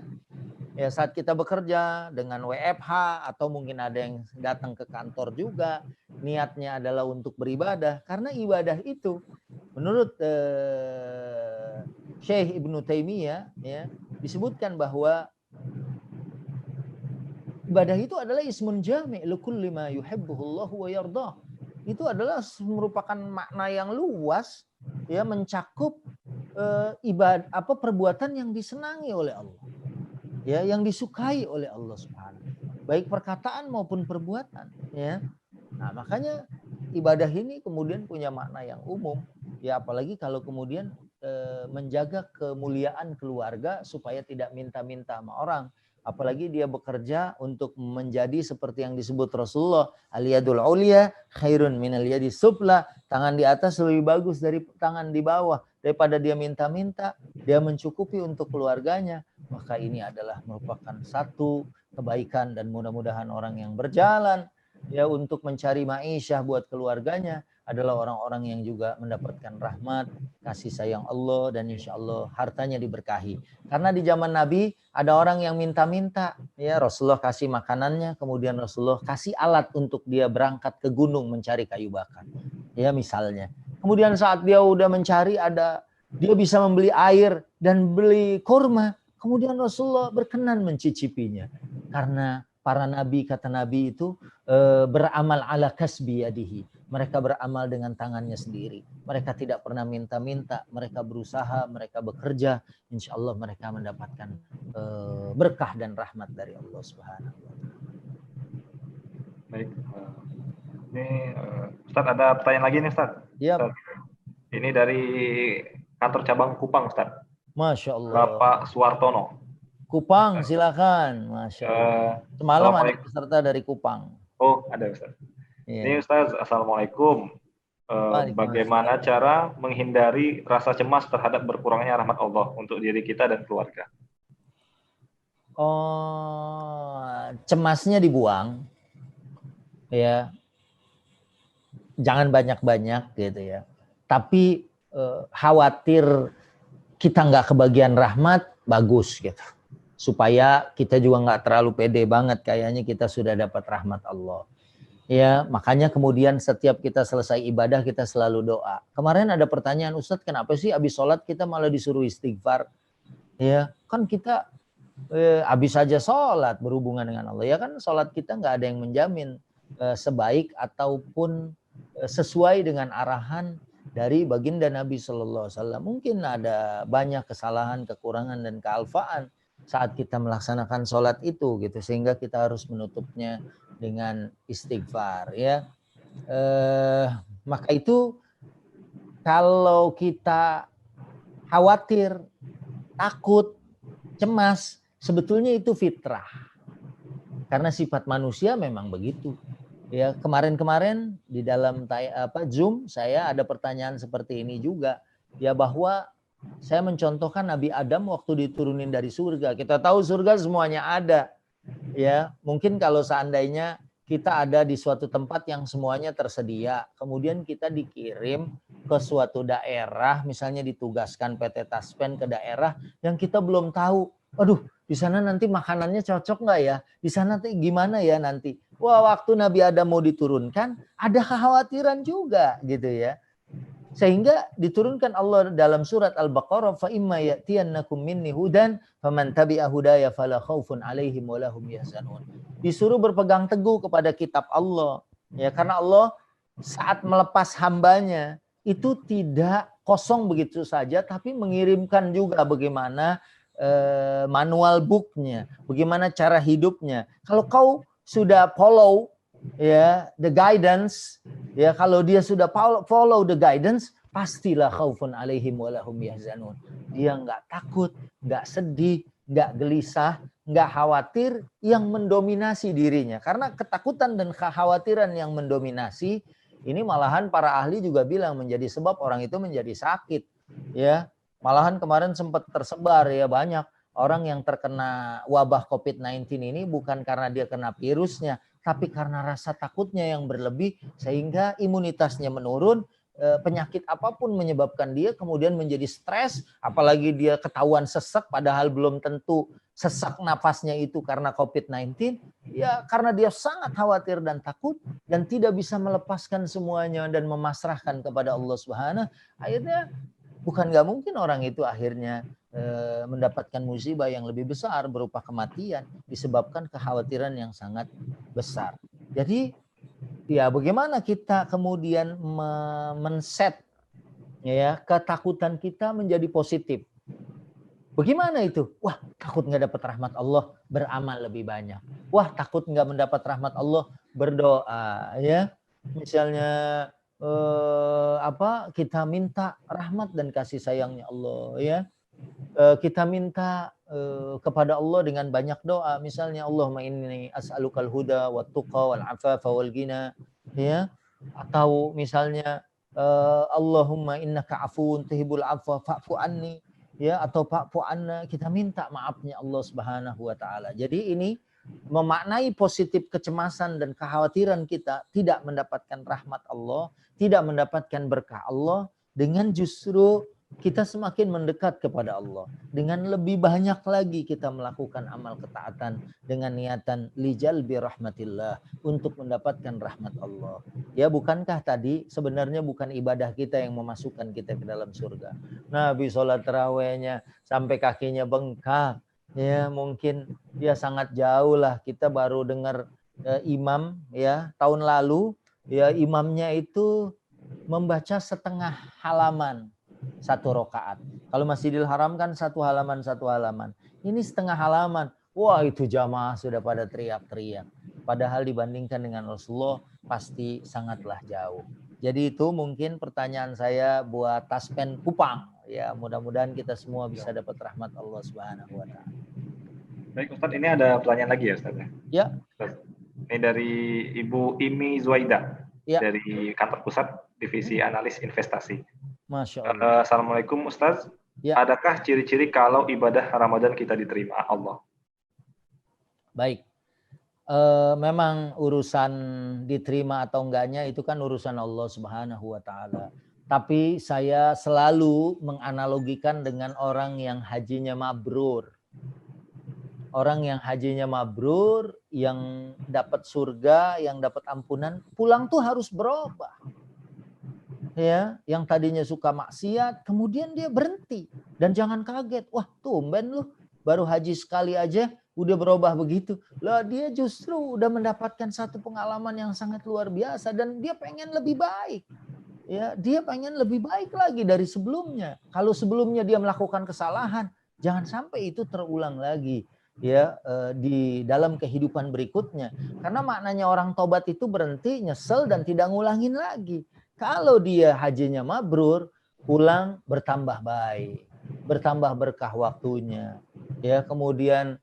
ya saat kita bekerja dengan WFH atau mungkin ada yang datang ke kantor juga, niatnya adalah untuk beribadah. Karena ibadah itu menurut Syekh Ibnu Taimiyah, ya, disebutkan bahwa ibadah itu adalah ismun jami' likulli ma yuhibbuhullahu wa yardah. Itu adalah merupakan makna yang luas, ya, mencakup ibadah apa perbuatan yang disenangi oleh Allah. Ya, yang disukai oleh Allah Subhanahu, baik perkataan maupun perbuatan, ya. Nah, makanya ibadah ini kemudian punya makna yang umum, ya, apalagi kalau kemudian menjaga kemuliaan keluarga supaya tidak minta-minta sama orang, apalagi dia bekerja untuk menjadi seperti yang disebut Rasulullah, al-yadul ulya khairun minal yadis sufla, tangan di atas lebih bagus dari tangan di bawah. Daripada dia minta-minta, dia mencukupi untuk keluarganya, maka ini adalah merupakan satu kebaikan dan mudah-mudahan orang yang berjalan ya untuk mencari ma'isyah buat keluarganya adalah orang-orang yang juga mendapatkan rahmat, kasih sayang Allah, dan insya Allah hartanya diberkahi. Karena di zaman Nabi ada orang yang minta-minta, ya Rasulullah kasih makanannya, kemudian Rasulullah kasih alat untuk dia berangkat ke gunung mencari kayu bakar. Ya misalnya. Kemudian saat dia udah mencari dia bisa membeli air dan beli kurma. Kemudian Rasulullah berkenan mencicipinya. Karena para nabi, kata Nabi itu beramal ala kasbi yadihi. Mereka beramal dengan tangannya sendiri. Mereka tidak pernah minta-minta. Mereka berusaha, mereka bekerja. Insya Allah mereka mendapatkan berkah dan rahmat dari Allah Subhanahu wa Ta'ala. Baik. Ini Ustaz ada pertanyaan lagi nih Ustaz. Ya. Ini dari kantor cabang Kupang Ustaz. Masya Allah. Bapak Suwartono. Kupang, silakan. Masya Allah. Semalam ada peserta dari Kupang. Oh, ada Ustaz. Ya. Ini Ustaz, Assalamualaikum. Bagaimana cara menghindari rasa cemas terhadap berkurangnya rahmat Allah untuk diri kita dan keluarga? Oh, cemasnya dibuang. Ya. Jangan banyak-banyak gitu ya. Tapi khawatir kita nggak kebagian rahmat, bagus gitu. Supaya kita juga nggak terlalu pede banget kayaknya kita sudah dapat rahmat Allah. Ya, makanya kemudian setiap kita selesai ibadah kita selalu doa. Kemarin ada pertanyaan, Ustadz, kenapa sih habis sholat kita malah disuruh istighfar? Ya, kan kita habis saja sholat berhubungan dengan Allah. Ya kan sholat kita nggak ada yang menjamin sebaik ataupun sesuai dengan arahan dari baginda Nabi Sallallahu Alaihi Wasallam. Mungkin ada banyak kesalahan, kekurangan dan kealfaan saat kita melaksanakan sholat itu gitu, sehingga kita harus menutupnya dengan istighfar ya. Maka itu kalau kita khawatir, takut, cemas, sebetulnya itu fitrah. Karena sifat manusia memang begitu. Ya, kemarin-kemarin di dalam Zoom saya ada pertanyaan seperti ini juga. Ya, bahwa saya mencontohkan Nabi Adam waktu diturunin dari surga. Kita tahu surga semuanya ada. Ya, mungkin kalau seandainya kita ada di suatu tempat yang semuanya tersedia, kemudian kita dikirim ke suatu daerah, misalnya ditugaskan PT Taspen ke daerah yang kita belum tahu. Aduh, di sana nanti makanannya cocok nggak ya? Di sana gimana ya nanti? Wah, waktu Nabi Adam mau diturunkan, ada kekhawatiran juga gitu ya. Sehingga diturunkan Allah dalam surat Al-Baqarah, fa imma ya'tiyannakum minni hudan faman tabi'a hudaya fala khaufun 'alaihim wa lahum yahzanun. Disuruh berpegang teguh kepada kitab Allah. Ya, karena Allah saat melepas hambanya itu tidak kosong begitu saja, tapi mengirimkan juga bagaimana manual booknya, bagaimana cara hidupnya. Kalau kau sudah follow ya the guidance, ya kalau dia sudah follow the guidance, pastilah khaufun alaihim walahum yahzanun. Dia nggak takut, nggak sedih, nggak gelisah, nggak khawatir yang mendominasi dirinya. Karena ketakutan dan kekhawatiran yang mendominasi ini malahan para ahli juga bilang menjadi sebab orang itu menjadi sakit. Ya, malahan kemarin sempat tersebar ya banyak orang yang terkena wabah COVID-19 ini bukan karena dia kena virusnya, tapi karena rasa takutnya yang berlebih sehingga imunitasnya menurun, penyakit apapun menyebabkan dia kemudian menjadi stres, apalagi dia ketahuan sesak padahal belum tentu sesak nafasnya itu karena COVID-19, ya karena dia sangat khawatir dan takut dan tidak bisa melepaskan semuanya dan memasrahkan kepada Allah Subhanahu, akhirnya bukan nggak mungkin orang itu akhirnya mendapatkan musibah yang lebih besar berupa kematian disebabkan kekhawatiran yang sangat besar. Jadi ya bagaimana kita kemudian men-set ya ketakutan kita menjadi positif. Bagaimana itu? Wah, takut nggak dapat rahmat Allah, beramal lebih banyak. Wah, takut nggak mendapat rahmat Allah, berdoa ya. Misalnya kita minta rahmat dan kasih sayangnya Allah ya. Kita minta kepada Allah dengan banyak doa, misalnya Allahumma inni as'alukal huda wat tuqa wal afafa wal ghina ya, atau misalnya Allahumma innaka afuwun tuhibbul afwa fa'fu anni ya, atau fa'fu anna, kita minta maafnya Allah Subhanahu wa taala. Jadi ini memaknai positif kecemasan dan kekhawatiran kita tidak mendapatkan rahmat Allah, tidak mendapatkan berkah Allah, dengan justru kita semakin mendekat kepada Allah. Dengan lebih banyak lagi kita melakukan amal ketaatan dengan niatan lijalbi rahmatillah, untuk mendapatkan rahmat Allah. Ya, bukankah tadi sebenarnya bukan ibadah kita yang memasukkan kita ke dalam surga. Nabi sholat tarawihnya sampai kakinya bengkak. Ya, mungkin dia sangat jauh lah. Kita baru dengar imam ya tahun lalu, ya imamnya itu membaca setengah halaman satu rakaat. Kalau Masjidil Haram kan satu halaman. Ini setengah halaman. Wah, itu jamaah sudah pada teriak-teriak. Padahal dibandingkan dengan Rasulullah pasti sangatlah jauh. Jadi itu mungkin pertanyaan saya buat Taspen Kupang. Ya, mudah-mudahan kita semua bisa dapat rahmat Allah Subhanahu wa taala. Baik Ustadz, ini ada pertanyaan lagi ya Ustadz? Ya. Ini dari Ibu Imi Zuaida, ya, dari kantor pusat divisi analis investasi. Masya Allah. Assalamualaikum Ustadz. Ya. Adakah ciri-ciri kalau ibadah Ramadan kita diterima Allah? Baik. Memang urusan diterima atau enggaknya itu kan urusan Allah Subhanahu wa taala. Tapi saya selalu menganalogikan dengan orang yang hajinya mabrur. Orang yang hajinya mabrur, yang dapat surga, yang dapat ampunan, pulang tuh harus berubah. Ya, yang tadinya suka maksiat, kemudian dia berhenti. Dan jangan kaget, wah tumben lu baru haji sekali aja udah berubah begitu. Lah dia justru udah mendapatkan satu pengalaman yang sangat luar biasa dan dia pengen lebih baik. Ya, dia pengen lebih baik lagi dari sebelumnya. Kalau sebelumnya dia melakukan kesalahan, jangan sampai itu terulang lagi ya di dalam kehidupan berikutnya. Karena maknanya orang tobat itu berhenti, nyesel dan tidak ngulangin lagi. Kalau dia hajinya mabrur, pulang bertambah baik, bertambah berkah waktunya. Ya, kemudian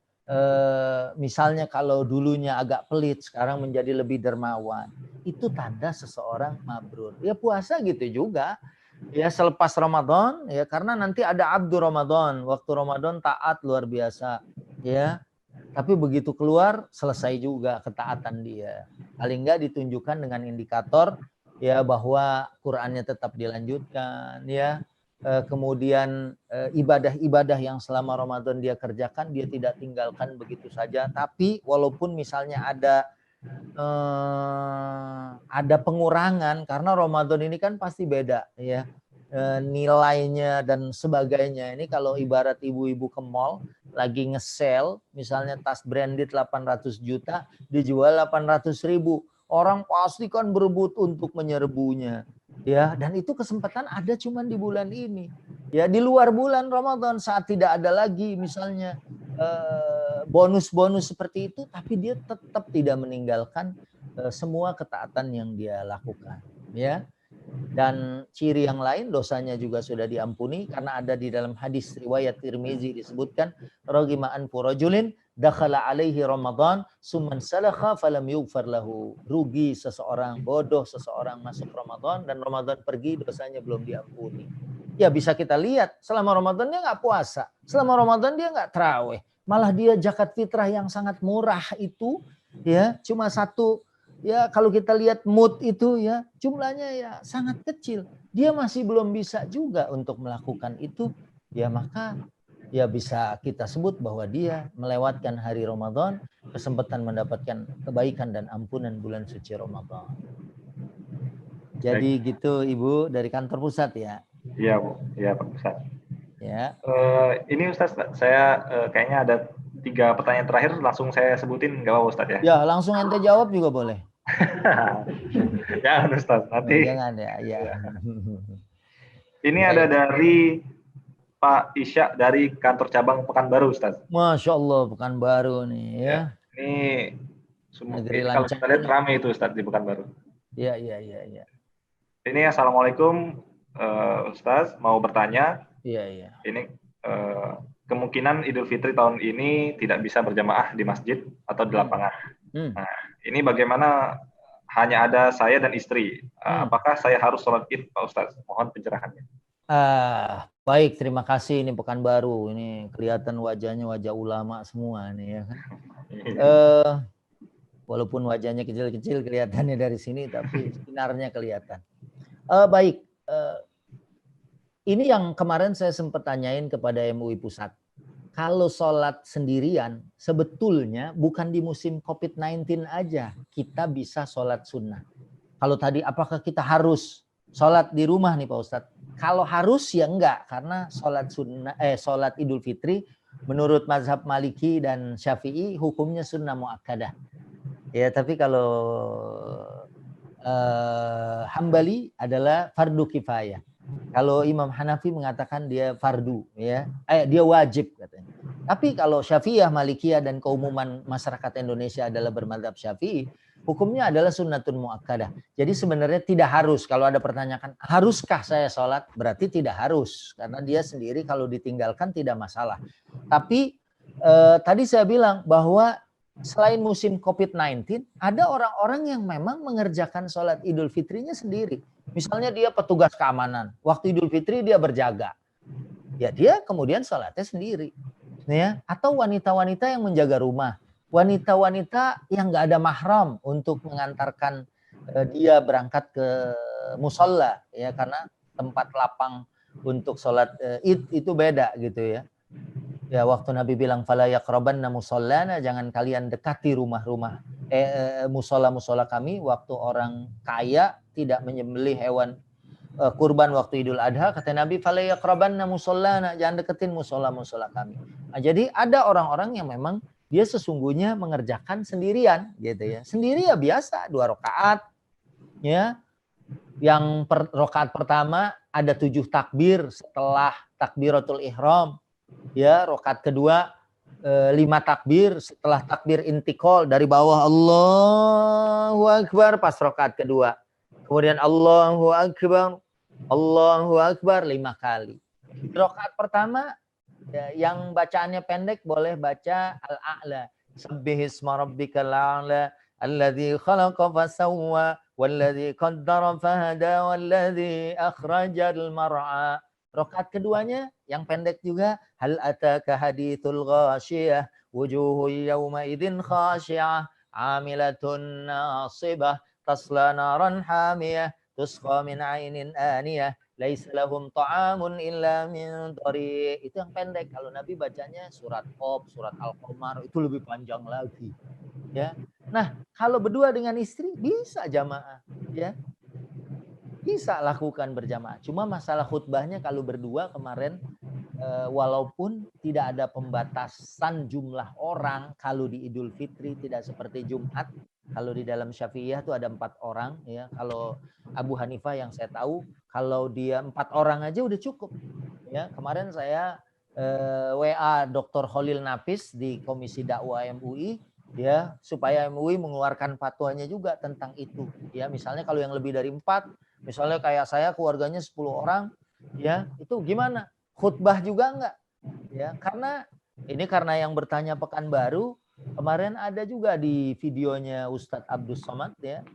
misalnya kalau dulunya agak pelit, sekarang menjadi lebih dermawan. Itu tanda seseorang mabrur. Ya puasa gitu juga. Ya selepas Ramadan, ya karena nanti ada abdu Ramadan, waktu Ramadan taat luar biasa. Ya, tapi begitu keluar selesai juga ketaatan dia. Paling enggak ditunjukkan dengan indikator ya bahwa Qur'annya tetap dilanjutkan ya. Kemudian ibadah-ibadah yang selama Ramadan dia kerjakan dia tidak tinggalkan begitu saja. Tapi walaupun misalnya ada pengurangan karena Ramadan ini kan pasti beda ya. Nilainya dan sebagainya. Ini kalau ibarat ibu-ibu ke mall lagi nge-sale, misalnya tas branded 800 juta dijual 800.000. Orang pasti kan berebut untuk menyerbunya. Ya, dan itu kesempatan ada cuman di bulan ini. Ya, di luar bulan Ramadan saat tidak ada lagi misalnya bonus-bonus seperti itu, tapi dia tetap tidak meninggalkan semua ketaatan yang dia lakukan. Ya. Dan ciri yang lain dosanya juga sudah diampuni karena ada di dalam hadis riwayat Tirmizi disebutkan ragima anfu rajulin dakhala alaihi Ramadan summan salakha falam yughfar lahu. Rugi seseorang, bodoh seseorang masuk Ramadan dan Ramadan pergi dosanya belum diampuni. Ya bisa kita lihat selama Ramadan dia nggak puasa, selama Ramadan dia nggak tarawih, malah dia zakat fitrah yang sangat murah itu ya cuma satu. Ya kalau kita lihat mood itu ya jumlahnya ya sangat kecil. Dia masih belum bisa juga untuk melakukan itu. Ya maka ya bisa kita sebut bahwa dia melewatkan hari Ramadan, kesempatan mendapatkan kebaikan dan ampunan bulan suci Ramadan. Jadi gitu Ibu dari kantor pusat ya. Iya Bu, iya Pak Ustaz. Ya. Ini Ustaz, saya kayaknya ada 3 pertanyaan terakhir langsung saya sebutin nggak apa Ustaz ya? Ya langsung ente jawab juga boleh. Ya Ustaz, nanti. Jangan ya. Ini ada dari Pak Isya dari kantor cabang Pekanbaru Ustaz. Masya Allah Pekanbaru nih ya. Ini Negeri kalau kita lihat ramai itu Ustaz di Pekanbaru. Iya. Ini Assalamualaikum Ustaz, mau bertanya. Iya. Ini kemungkinan Idul Fitri tahun ini tidak bisa berjamaah di masjid atau di lapangan. Nah, ini bagaimana hanya ada saya dan istri. Apakah saya harus sholat Id Pak Ustaz? Mohon pencerahannya. Baik, terima kasih. Ini Pekanbaru. Ini kelihatan wajahnya wajah ulama semua nih ya kan. Walaupun wajahnya kecil-kecil kelihatannya dari sini, tapi sinarnya kelihatan. Baik, ini yang kemarin saya sempat tanyain kepada MUI Pusat. Kalau sholat sendirian, sebetulnya bukan di musim COVID-19 aja kita bisa sholat sunnah. Kalau tadi apakah kita harus sholat di rumah nih Pak Ustadz? Kalau harus ya enggak, karena sholat Idul Fitri menurut mazhab Maliki dan Syafi'i hukumnya sunnah muakkadah. Ya, tapi kalau Hambali adalah fardu kifayah. Kalau Imam Hanafi mengatakan dia fardu, ya, dia wajib katanya. Tapi kalau Syafi'iyah, Malikiyah dan keumuman masyarakat Indonesia adalah bermadzhab Syafi'i, hukumnya adalah sunnatun muakkadah. Jadi sebenarnya tidak harus. Kalau ada pertanyaan, haruskah saya sholat? Berarti tidak harus, karena dia sendiri kalau ditinggalkan tidak masalah. Tapi tadi saya bilang bahwa selain musim COVID-19, ada orang-orang yang memang mengerjakan sholat Idul Fitrinya sendiri. Misalnya dia petugas keamanan, waktu Idul Fitri dia berjaga. Ya dia kemudian sholatnya sendiri. Ya. Atau wanita-wanita yang menjaga rumah. Wanita-wanita yang nggak ada mahram untuk mengantarkan dia berangkat ke musola. Ya, karena tempat lapang untuk sholat id itu beda gitu ya. Ya, waktu Nabi bilang fala yaqrabanna musallana, jangan kalian dekati rumah-rumah musola-musola kami. Waktu orang kaya tidak menyembelih hewan kurban waktu Idul Adha, kata Nabi fala yaqrabanna musallana, jangan deketin musola-musola kami. Nah, jadi ada orang-orang yang memang dia sesungguhnya mengerjakan sendirian gitu ya. Sendiri ya biasa 2 rakaat ya. Yang rakaat pertama ada 7 takbir setelah takbiratul ihram. Ya, rakaat kedua 5 takbir setelah takbir intikal dari bawah Allahu Akbar pas rakaat kedua. Kemudian Allahu Akbar 5 kali. Rakaat pertama ya, yang bacaannya pendek boleh baca Al-A'la. Subbihisma rabbikal a'la alladzi khalaqa fasawwa walladzi qaddara fahada walladzi akhrajal mar'a. Rakaat keduanya yang pendek juga, hal ataka hadithul ghashiyah wujuhul yawma idzin khashi'ah amilatun nasibah tasla naran hamiyah tusqa min 'ainin aniyah laisa lahum ta'amun illa min dhari. Itu yang pendek. Kalau Nabi bacanya surat Qaf, surat Al-Qamar itu lebih panjang lagi. Ya. Nah, kalau berdua dengan istri bisa jamaah, ya. Bisa lakukan berjamaah. Cuma masalah khutbahnya kalau berdua kemarin walaupun tidak ada pembatasan jumlah orang, kalau di Idul Fitri tidak seperti Jumat. Kalau di dalam Syafi'iyah itu ada 4 orang ya. Kalau Abu Hanifah yang saya tahu kalau dia 4 orang aja udah cukup. Ya, kemarin saya WA Dr. Khalil Nafis di Komisi Dakwah MUI ya, supaya MUI mengeluarkan fatwanya juga tentang itu. Ya, misalnya kalau yang lebih dari 4, misalnya kayak saya keluarganya 10 orang, ya itu gimana? Khutbah juga enggak? Ya, karena yang bertanya Pekanbaru, kemarin ada juga di videonya Ustadz Abdus Somad ya,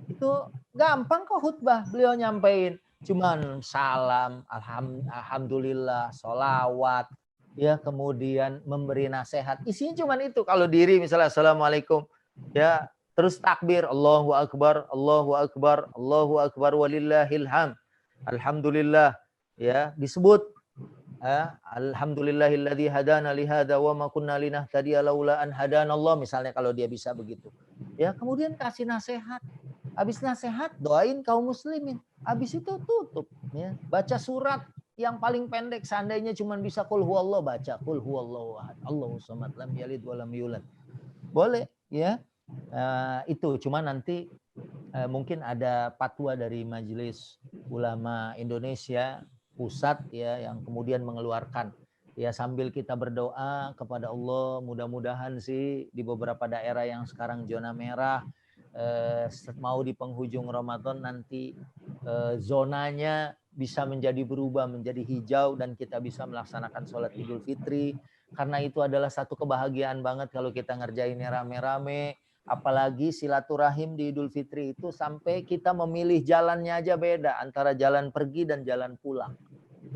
itu gampang kok khutbah, beliau nyampein cuman salam, alhamdulillah, sholawat, ya kemudian memberi nasihat, isinya cuman itu. Kalau diri misalnya assalamualaikum, ya terus takbir, Allahu Akbar, Allahu Akbar, Allahu Akbar walillahil hamd. Alhamdulillah, ya disebut alhamdulillahilladzi hadana li hadza wa ma kunna linahtadiya laula an hadanallah, misalnya kalau dia bisa begitu. Ya, kemudian kasih nasihat. Habis nasihat doain kaum muslimin. Habis itu tutup, ya. Baca surat yang paling pendek, seandainya cuma bisa qul huwallahu, baca qul huwallahu ahad, Allahu samad, lam yalid wa lam yulad. Boleh, ya. Itu cuma nanti mungkin ada fatwa dari Majelis Ulama Indonesia pusat ya yang kemudian mengeluarkan ya, sambil kita berdoa kepada Allah, mudah-mudahan sih di beberapa daerah yang sekarang zona merah mau di penghujung Ramadan nanti zonanya bisa menjadi berubah menjadi hijau dan kita bisa melaksanakan sholat Idul Fitri, karena itu adalah satu kebahagiaan banget kalau kita ngerjainnya rame-rame. Apalagi silaturahim di Idul Fitri itu sampai kita memilih jalannya aja beda antara jalan pergi dan jalan pulang.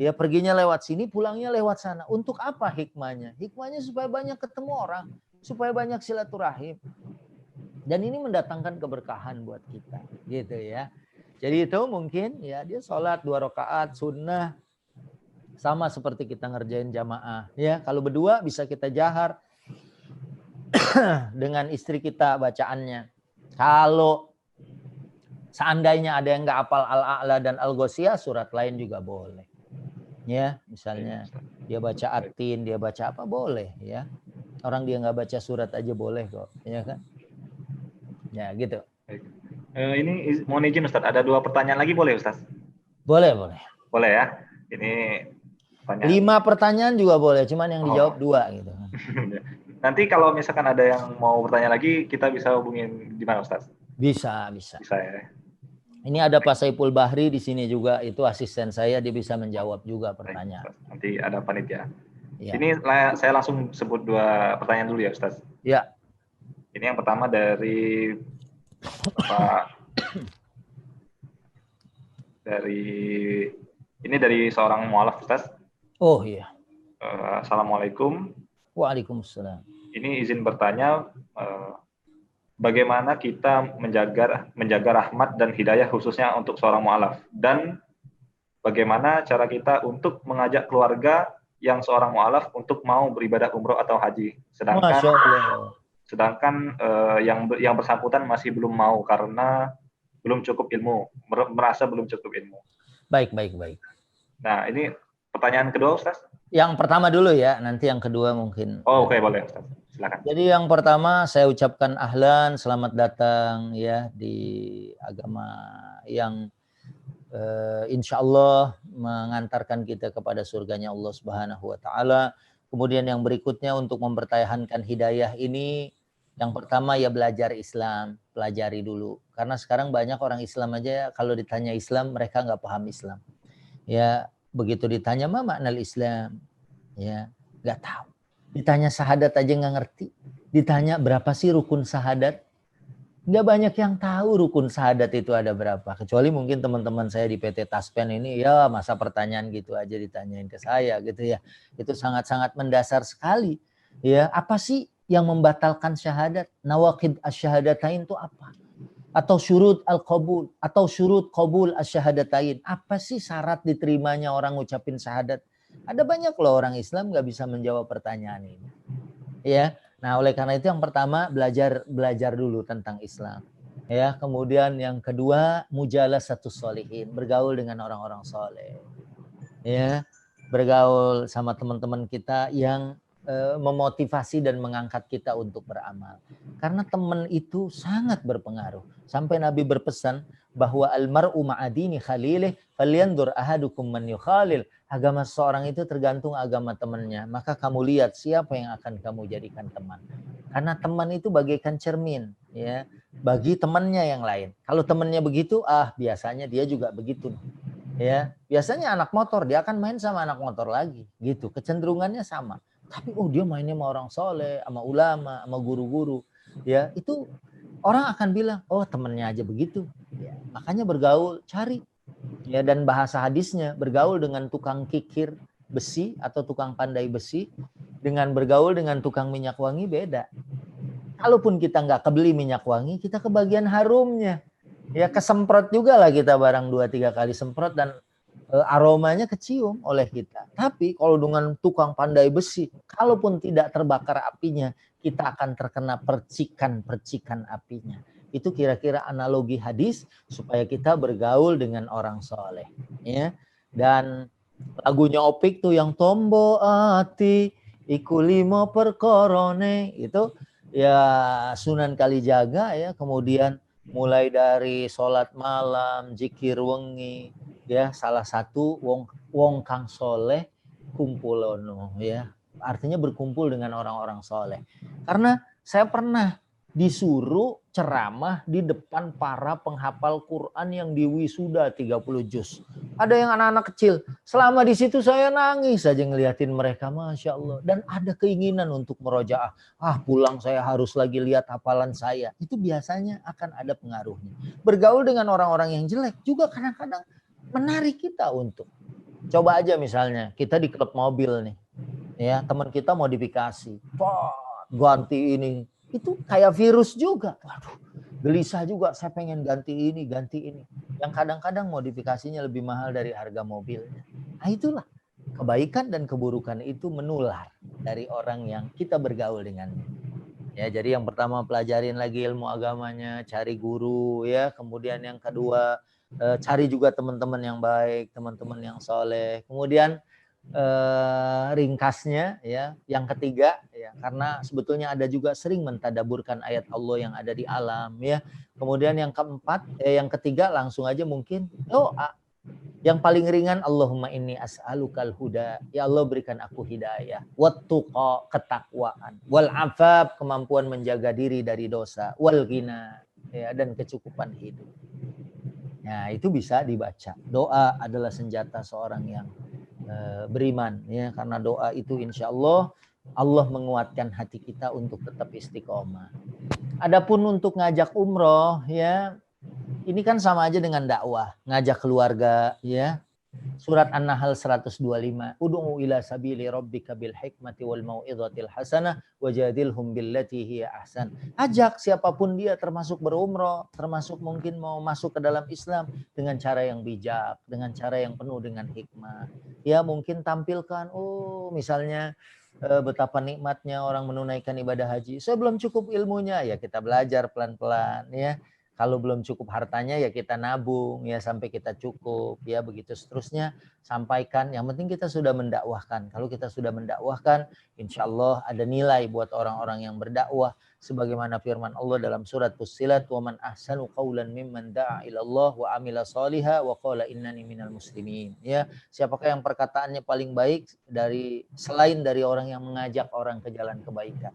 Ya, perginya lewat sini, pulangnya lewat sana. Untuk apa hikmahnya? Hikmahnya supaya banyak ketemu orang. supaya banyak silaturahim. Dan ini mendatangkan keberkahan buat kita, gitu ya. Jadi itu mungkin ya dia sholat 2 rakaat sunnah sama seperti kita ngerjain jamaah. Ya kalau berdua bisa kita jahar dengan istri kita bacaannya. Kalau seandainya ada yang nggak hafal Al-A'la dan Al-Ghoshiyah, surat lain juga boleh. Ya, misalnya dia baca At-Tin, dia baca apa boleh ya. Orang dia nggak baca surat aja boleh kok, ya kan? Ya gitu. Ini mohon izin Ustaz, ada 2 pertanyaan lagi boleh Ustaz? Boleh, boleh. Boleh ya. Ini pertanyaan. 5 pertanyaan juga boleh, cuman yang dijawab 2 gitu. Nanti kalau misalkan ada yang mau bertanya lagi, kita bisa hubungin di mana Ustaz? Bisa. Bisa ya. Ini ada Pak Saiful Bahri di sini juga, itu asisten saya, dia bisa menjawab juga pertanyaan. Nanti ada panitia. Ya. Ini saya langsung sebut 2 pertanyaan dulu ya Ustaz. Ya. Ini yang pertama dari Pak dari seorang mualaf Ustaz. Oh iya. Assalamualaikum. Waalaikumsalam. Ini izin bertanya, bagaimana kita menjaga rahmat dan hidayah khususnya untuk seorang mualaf, dan bagaimana cara kita untuk mengajak keluarga yang seorang mualaf untuk mau beribadah umroh atau haji, sedangkan yang bersangkutan masih belum mau karena belum cukup ilmu, merasa belum cukup ilmu. Baik. Nah, ini pertanyaan kedua Ustaz. Yang pertama dulu ya, nanti yang kedua mungkin. Oke, boleh Ustaz. Silakan. Jadi yang pertama saya ucapkan ahlan, selamat datang ya di agama yang insya Allah mengantarkan kita kepada surganya Allah Subhanahu wa Ta'ala. Kemudian yang berikutnya untuk mempertahankan hidayah ini, yang pertama ya belajar Islam, pelajari dulu. Karena sekarang banyak orang Islam aja kalau ditanya Islam mereka nggak paham Islam. Ya begitu ditanya ma makna Islam, ya nggak tahu. Ditanya syahadat aja nggak ngerti. Ditanya berapa sih rukun syahadat? Nggak banyak yang tahu rukun syahadat itu ada berapa. Kecuali mungkin teman-teman saya di PT Taspen ini ya masa pertanyaan gitu aja ditanyain ke saya gitu ya. Itu sangat-sangat mendasar sekali. Ya apa sih yang membatalkan syahadat? Nawaqid asyhadatain itu apa? Atau syurut al-qabul atau syurut qabul asyhadatain. Apa sih syarat diterimanya orang ngucapin syahadat? Ada banyak loh orang Islam nggak bisa menjawab pertanyaan ini. Ya. Nah, oleh karena itu yang pertama belajar dulu tentang Islam. Ya, kemudian yang kedua mujalasatus sholihin, bergaul dengan orang-orang soleh. Ya, bergaul sama teman-teman kita yang memotivasi dan mengangkat kita untuk beramal. Karena teman itu sangat berpengaruh. Sampai Nabi berpesan bahwa almar'u ma'adini khalilih falyandur ahadukum man yukhalil. Agama seorang itu tergantung agama temannya. Maka kamu lihat siapa yang akan kamu jadikan teman. Karena teman itu bagaikan cermin, ya, bagi temannya yang lain. Kalau temannya begitu, biasanya dia juga begitu. Ya, biasanya anak motor dia akan main sama anak motor lagi, gitu. Kecenderungannya sama. Tapi dia mainnya sama orang soleh, sama ulama, sama guru-guru. Ya, itu orang akan bilang, oh temannya aja begitu. Ya, makanya bergaul, cari. Ya, dan bahasa hadisnya bergaul dengan tukang kikir besi atau tukang pandai besi dengan bergaul dengan tukang minyak wangi beda. Kalaupun kita nggak kebeli minyak wangi, kita kebagian harumnya. Ya kesemprot juga lah kita barang 2-3 kali semprot dan aromanya kecium oleh kita. Tapi kalau dengan tukang pandai besi, kalaupun tidak terbakar apinya, kita akan terkena percikan-percikan apinya. Itu kira-kira analogi hadis supaya kita bergaul dengan orang soleh. Ya. Dan lagunya Opik tuh yang tombo ati iku limo perkorone itu ya Sunan Kalijaga ya. Kemudian mulai dari sholat malam, zikir wengi, ya salah satu wong kang soleh kumpulono ya. Artinya berkumpul dengan orang-orang soleh. Karena saya pernah disuruh ceramah di depan para penghafal Quran yang diwisuda 30 juz. Ada yang anak-anak kecil. Selama di situ saya nangis saja ngeliatin mereka, Masya Allah. Dan ada keinginan untuk merojaah. Pulang saya harus lagi lihat hafalan saya. Itu biasanya akan ada pengaruhnya. Bergaul dengan orang-orang yang jelek juga kadang-kadang menarik kita untuk. Coba aja misalnya kita di klub mobil nih. Ya, teman kita modifikasi. ganti ini. Itu kayak virus juga. Waduh, gelisah juga, saya pengen ganti ini. Yang kadang-kadang modifikasinya lebih mahal dari harga mobilnya. Nah itulah, kebaikan dan keburukan itu menular dari orang yang kita bergaul dengannya. Ya, jadi yang pertama pelajarin lagi ilmu agamanya, cari guru ya. Kemudian yang kedua cari juga teman-teman yang baik, teman-teman yang soleh. Kemudian ringkasnya ya, yang ketiga ya, karena sebetulnya ada juga sering mentadaburkan ayat Allah yang ada di alam ya. Kemudian yang keempat, yang ketiga langsung aja mungkin doa. Yang paling ringan, Allahumma inni as'alukal huda. Ya Allah berikan aku hidayah. Wattuqa, ketakwaan. Wal afaf, kemampuan menjaga diri dari dosa. Wal ghina, ya, dan kecukupan hidup. Nah, itu bisa dibaca. Doa adalah senjata seorang yang beriman. Ya, karena doa itu insya Allah menguatkan hati kita untuk tetap istiqomah. Adapun untuk ngajak umroh, ya, ini kan sama aja dengan dakwah, ngajak keluarga ya. Surat An-Nahl 125. Ud'u ila sabili rabbika bil hikmati wal mau'izatil hasanah wajadilhum billati hiya ahsan. Ajak siapapun dia, termasuk berumroh, termasuk mungkin mau masuk ke dalam Islam, dengan cara yang bijak, dengan cara yang penuh dengan hikmah. Ya mungkin tampilkan, misalnya betapa nikmatnya orang menunaikan ibadah haji. Saya belum cukup ilmunya, ya kita belajar pelan-pelan ya. Kalau belum cukup hartanya ya kita nabung ya sampai kita cukup ya, begitu seterusnya. Sampaikan, yang penting kita sudah mendakwahkan. Kalau kita sudah mendakwahkan, insya Allah ada nilai buat orang-orang yang berdakwah. Sebagaimana firman Allah dalam surat Fussilat, wa man ahsanu qawlan mimman da'a ilallah wa amila shaliha wa qala innani minal muslimin. Ya, siapakah yang perkataannya paling baik selain dari orang yang mengajak orang ke jalan kebaikan.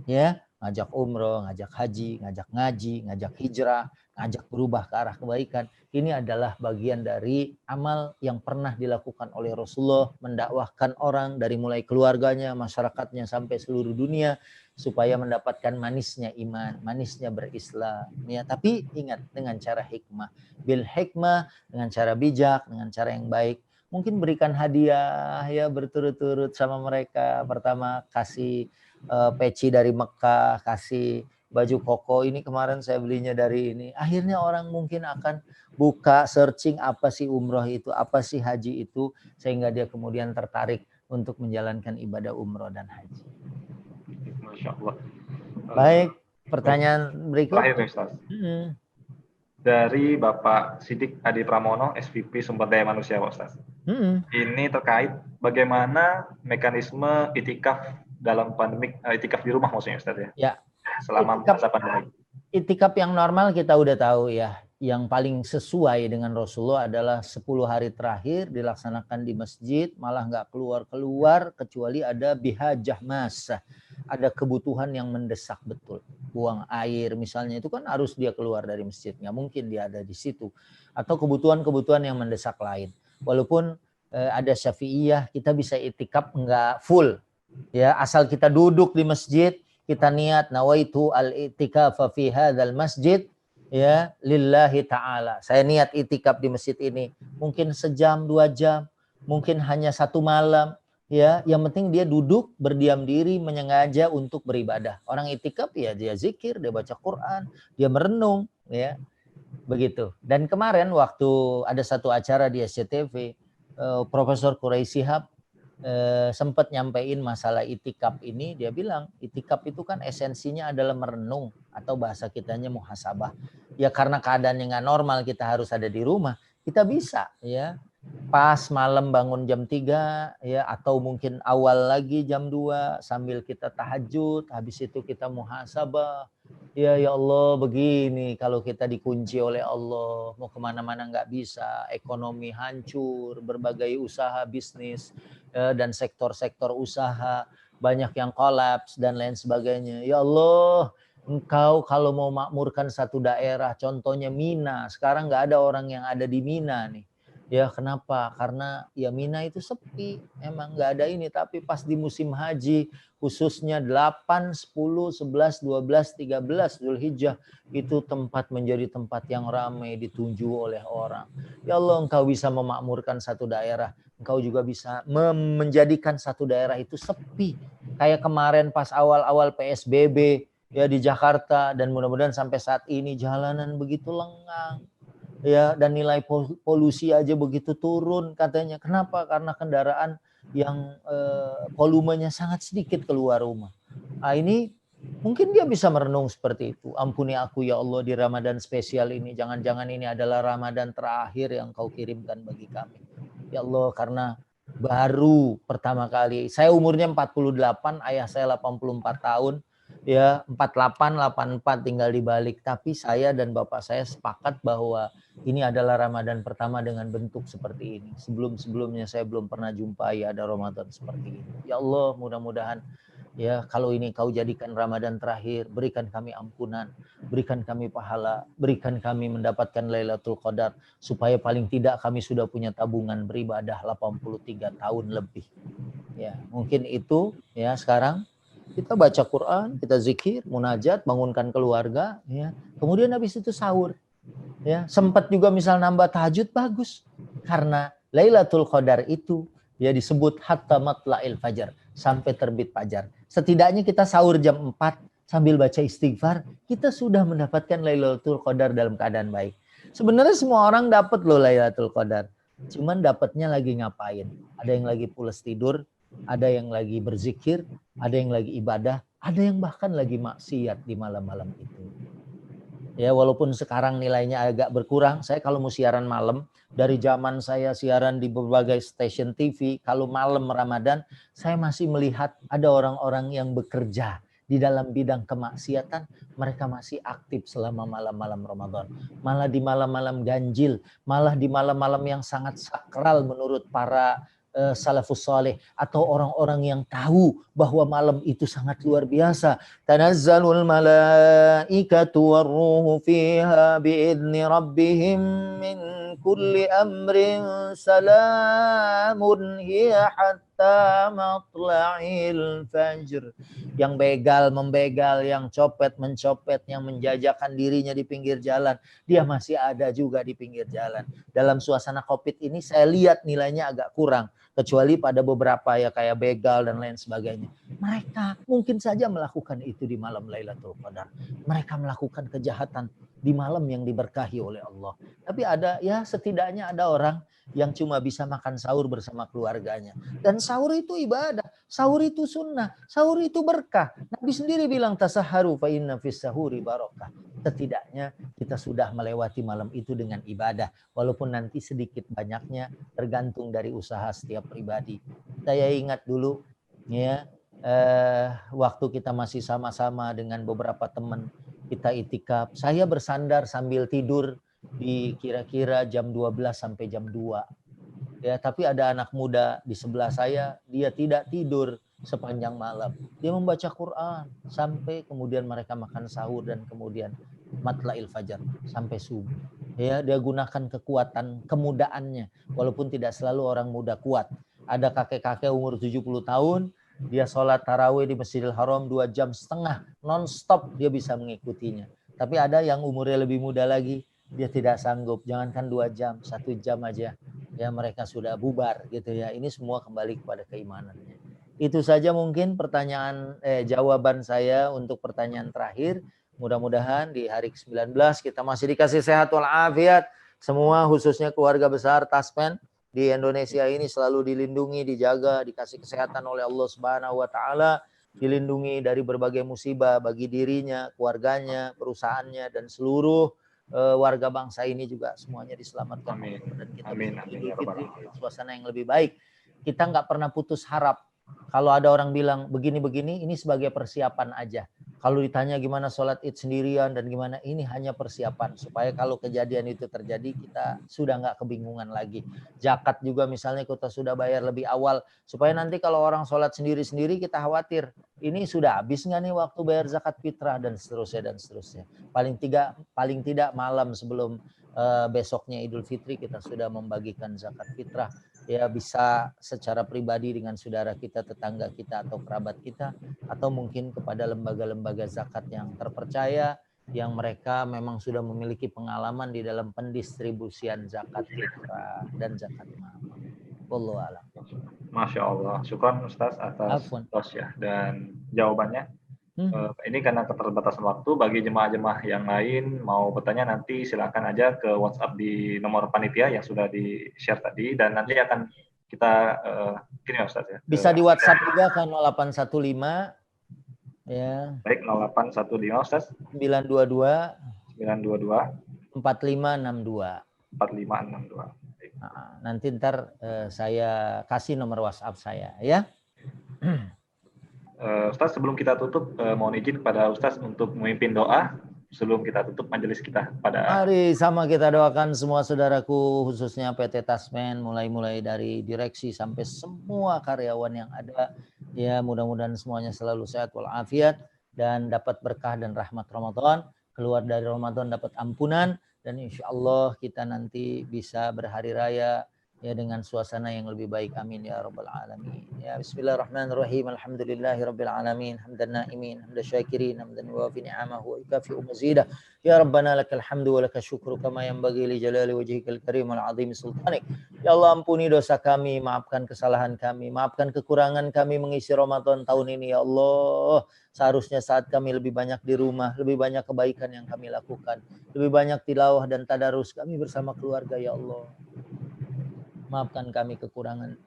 Ya, ngajak umroh, ngajak haji, ngajak ngaji, ngajak hijrah, ngajak berubah ke arah kebaikan. Ini adalah bagian dari amal yang pernah dilakukan oleh Rasulullah, mendakwahkan orang dari mulai keluarganya, masyarakatnya, sampai seluruh dunia, supaya mendapatkan manisnya iman, manisnya berislam. Ya, tapi ingat, dengan cara hikmah. Bil hikmah, dengan cara bijak, dengan cara yang baik. Mungkin berikan hadiah ya berturut-turut sama mereka. Pertama kasih peci dari Mekah, kasih baju koko, ini kemarin saya belinya dari ini. Akhirnya orang mungkin akan buka searching apa sih umroh itu, apa sih haji itu, sehingga dia kemudian tertarik untuk menjalankan ibadah umroh dan haji. Masya Allah. Baik, pertanyaan berikut. Terakhir Ustaz. Dari Bapak Sidik Adi Pramono, SVP Sumber Daya Manusia, Pak Ustaz. Ini terkait bagaimana mekanisme itikaf dalam pandemik, itikaf di rumah maksudnya Ustaz ya? Ya. Selama masa pandemi. Itikaf yang normal kita udah tahu ya. Yang paling sesuai dengan Rasulullah adalah 10 hari terakhir dilaksanakan di masjid, malah nggak keluar-keluar kecuali ada bihajah masah. Ada kebutuhan yang mendesak betul. Buang air misalnya, itu kan harus dia keluar dari masjid. Nggak mungkin dia ada di situ. Atau kebutuhan-kebutuhan yang mendesak lain. Walaupun ada Syafi'iyah, kita bisa itikaf nggak full. Ya, asal kita duduk di masjid, kita niat nawaitu al-i'tikafa fi hadzal masjid ya lillahi ta'ala. Saya niat itikaf di masjid ini. Mungkin sejam, 2 jam, mungkin hanya 1 malam. Ya, yang penting dia duduk, berdiam diri, menyengaja untuk beribadah. Orang itikaf ya dia zikir, dia baca Quran, dia merenung, ya. Begitu. Dan kemarin waktu ada satu acara di SCTV, Profesor Quraisy Shihab sempat nyampein masalah itikaf ini. Dia bilang itikaf itu kan esensinya adalah merenung, atau bahasa kitanya muhasabah. Ya karena keadaannya nggak normal, kita harus ada di rumah. Kita bisa ya pas malam bangun jam 3 ya, atau mungkin awal lagi jam 2 sambil kita tahajud, habis itu kita muhasabah. Ya Allah, begini kalau kita dikunci oleh Allah, mau kemana-mana nggak bisa, ekonomi hancur, berbagai usaha bisnis dan sektor-sektor usaha banyak yang kolaps dan lain sebagainya. Ya Allah, Engkau kalau mau makmurkan satu daerah, contohnya Mina, sekarang nggak ada orang yang ada di Mina nih. Ya kenapa? Karena ya Mina itu sepi, emang nggak ada ini. Tapi pas di musim haji, khususnya 8, 10, 11, 12, 13 Zulhijjah, itu tempat menjadi tempat yang ramai, ditunjuk oleh orang. Ya Allah, Engkau bisa memakmurkan satu daerah, Engkau juga bisa menjadikan satu daerah itu sepi. kayak kemarin pas awal-awal PSBB ya di Jakarta, dan mudah-mudahan sampai saat ini jalanan begitu lengang ya, dan nilai polusi aja begitu turun katanya. Kenapa? Karena kendaraan yang volumenya sangat sedikit keluar rumah. Nah, ini mungkin dia bisa merenung seperti itu. Ampuni aku ya Allah di Ramadan spesial ini. Jangan-jangan ini adalah Ramadan terakhir yang kau kirimkan bagi kami. Ya Allah, karena baru pertama kali. Saya umurnya 48, ayah saya 84 tahun. Ya, 48, 84 tinggal dibalik. Tapi saya dan bapak saya sepakat bahwa ini adalah Ramadan pertama dengan bentuk seperti ini. Sebelum-sebelumnya saya belum pernah jumpai ada Ramadan seperti ini. Ya Allah, mudah-mudahan ya, kalau ini kau jadikan Ramadan terakhir, berikan kami ampunan, berikan kami pahala, berikan kami mendapatkan Lailatul Qadar, supaya paling tidak kami sudah punya tabungan beribadah 83 tahun lebih. Ya, mungkin itu ya. Sekarang kita baca Quran, kita zikir, munajat, bangunkan keluarga, ya. Kemudian habis itu sahur. Ya, sempat juga misal nambah tahajud, bagus. Karena Lailatul Qadar itu ya disebut hatta matla'il fajar, sampai terbit fajar. Setidaknya kita sahur jam 4 sambil baca istighfar, kita sudah mendapatkan Lailatul Qadar dalam keadaan baik. Sebenarnya semua orang dapat loh Lailatul Qadar. Cuman dapatnya lagi ngapain? Ada yang lagi pulas tidur, ada yang lagi berzikir, ada yang lagi ibadah, ada yang bahkan lagi maksiat di malam-malam itu. Ya, walaupun sekarang nilainya agak berkurang, saya kalau mau siaran malam, dari zaman saya siaran di berbagai stasiun TV, kalau malam Ramadan, saya masih melihat ada orang-orang yang bekerja di dalam bidang kemaksiatan, mereka masih aktif selama malam-malam Ramadan. Malah di malam-malam ganjil, malah di malam-malam yang sangat sakral menurut para salafus saleh, atau orang-orang yang tahu bahwa malam itu sangat luar biasa. Tanazzalul malaikatu warruhu fiha biidzni rabbihim min kulli amrin salamun hiya hatta matla'il fajr. Yang begal membegal, yang copet mencopet, yang menjajakan dirinya di pinggir jalan, dia masih ada juga di pinggir jalan. Dalam suasana Covid ini saya lihat nilainya agak kurang, kecuali pada beberapa ya kayak begal dan lain sebagainya. Mereka mungkin saja melakukan itu di malam Lailatul Qadar. Mereka melakukan kejahatan di malam yang diberkahi oleh Allah. Tapi ada ya, setidaknya ada orang yang cuma bisa makan sahur bersama keluarganya. Dan sahur itu ibadah, sahur itu sunnah, sahur itu berkah. Nabi sendiri bilang tasaharu fa inna fis sahuri barakah. Setidaknya kita sudah melewati malam itu dengan ibadah, walaupun nanti sedikit banyaknya tergantung dari usaha setiap pribadi. Saya ingat dulu ya, waktu kita masih sama-sama dengan beberapa teman, kita itikaf, saya bersandar sambil tidur di kira-kira jam 12 sampai jam 2. Ya, tapi ada anak muda di sebelah saya, dia tidak tidur sepanjang malam. Dia membaca Quran sampai kemudian mereka makan sahur dan kemudian matla'il fajar sampai subuh. Ya, dia gunakan kekuatan kemudaannya, walaupun tidak selalu orang muda kuat. Ada kakek-kakek umur 70 tahun, dia sholat tarawih di Masjidil Haram 2,5 jam non-stop dia bisa mengikutinya. Tapi ada yang umurnya lebih muda lagi, dia tidak sanggup, jangankan 2 jam, 1 jam aja ya mereka sudah bubar gitu ya. Ini semua kembali kepada keimanannya. Itu saja mungkin jawaban saya untuk pertanyaan terakhir. Mudah-mudahan di hari ke-19 kita masih dikasih sehat walafiat semua, khususnya keluarga besar Taspen di Indonesia ini selalu dilindungi, dijaga, dikasih kesehatan oleh Allah Subhanahu wa taala, dilindungi dari berbagai musibah bagi dirinya, keluarganya, perusahaannya, dan seluruh warga bangsa ini juga semuanya diselamatkan. Amin. Dan kita Amin. Idul Fitri suasana yang lebih baik. Kita nggak pernah putus harap. Kalau ada orang bilang begini-begini, ini sebagai persiapan aja. Kalau ditanya gimana sholat id sendirian dan gimana, ini hanya persiapan supaya kalau kejadian itu terjadi kita sudah nggak kebingungan lagi. Zakat juga misalnya kita sudah bayar lebih awal supaya nanti kalau orang sholat sendiri-sendiri kita khawatir ini sudah habis nggak nih waktu bayar zakat fitrah dan seterusnya dan seterusnya. Paling tidak malam sebelum besoknya Idul Fitri kita sudah membagikan zakat fitrah. Ya, bisa secara pribadi dengan saudara kita, tetangga kita, atau kerabat kita, atau mungkin kepada lembaga-lembaga zakat yang terpercaya, yang mereka memang sudah memiliki pengalaman di dalam pendistribusian zakat fitrah dan zakat mal. Wallahu a'lam. Masya Allah. Syukran Ustaz atas Afwan. tausiah dan jawabannya. Hmm. Ini karena keterbatasan waktu, bagi jemaah-jemaah yang lain mau bertanya nanti silakan aja ke WhatsApp di nomor panitia yang sudah di-share tadi, dan nanti akan kita kirim ya Ustaz ya. Bisa di WhatsApp juga kan 0815 ya. Baik, 0815 Ustaz. 922 922 4562. 4562. Nah, nanti ntar saya kasih nomor WhatsApp saya ya. Ustaz, sebelum kita tutup, mohon izin kepada Ustaz untuk memimpin doa sebelum kita tutup majelis kita. Mari sama kita doakan semua saudaraku, khususnya PT Tasmen, mulai dari direksi sampai semua karyawan yang ada. Ya, mudah-mudahan semuanya selalu sehat walafiat dan dapat berkah dan rahmat Ramadan. Keluar dari Ramadan dapat ampunan, dan insya Allah kita nanti bisa berhari raya ya dengan suasana yang lebih baik. Amin ya rabbal alamin. Ya, bismillahirrahmanirrahim. Alhamdulillahirabbil alamin. Hamdan naimin, hamdan syakirin, hamdan yuwafi ni'amahu wa yukafi'u mazidah. Ya rabbana lakal hamdu wa lakal syukru kama yanbaghi li jalali wajhikal karim wal azim sultanik. Ya Allah, ampuni dosa kami, maafkan kesalahan kami, maafkan kekurangan kami mengisi Ramadan tahun ini ya Allah. Seharusnya saat kami lebih banyak di rumah, lebih banyak kebaikan yang kami lakukan, lebih banyak tilawah dan tadarus kami bersama keluarga ya Allah. Maafkan kami kekurangan.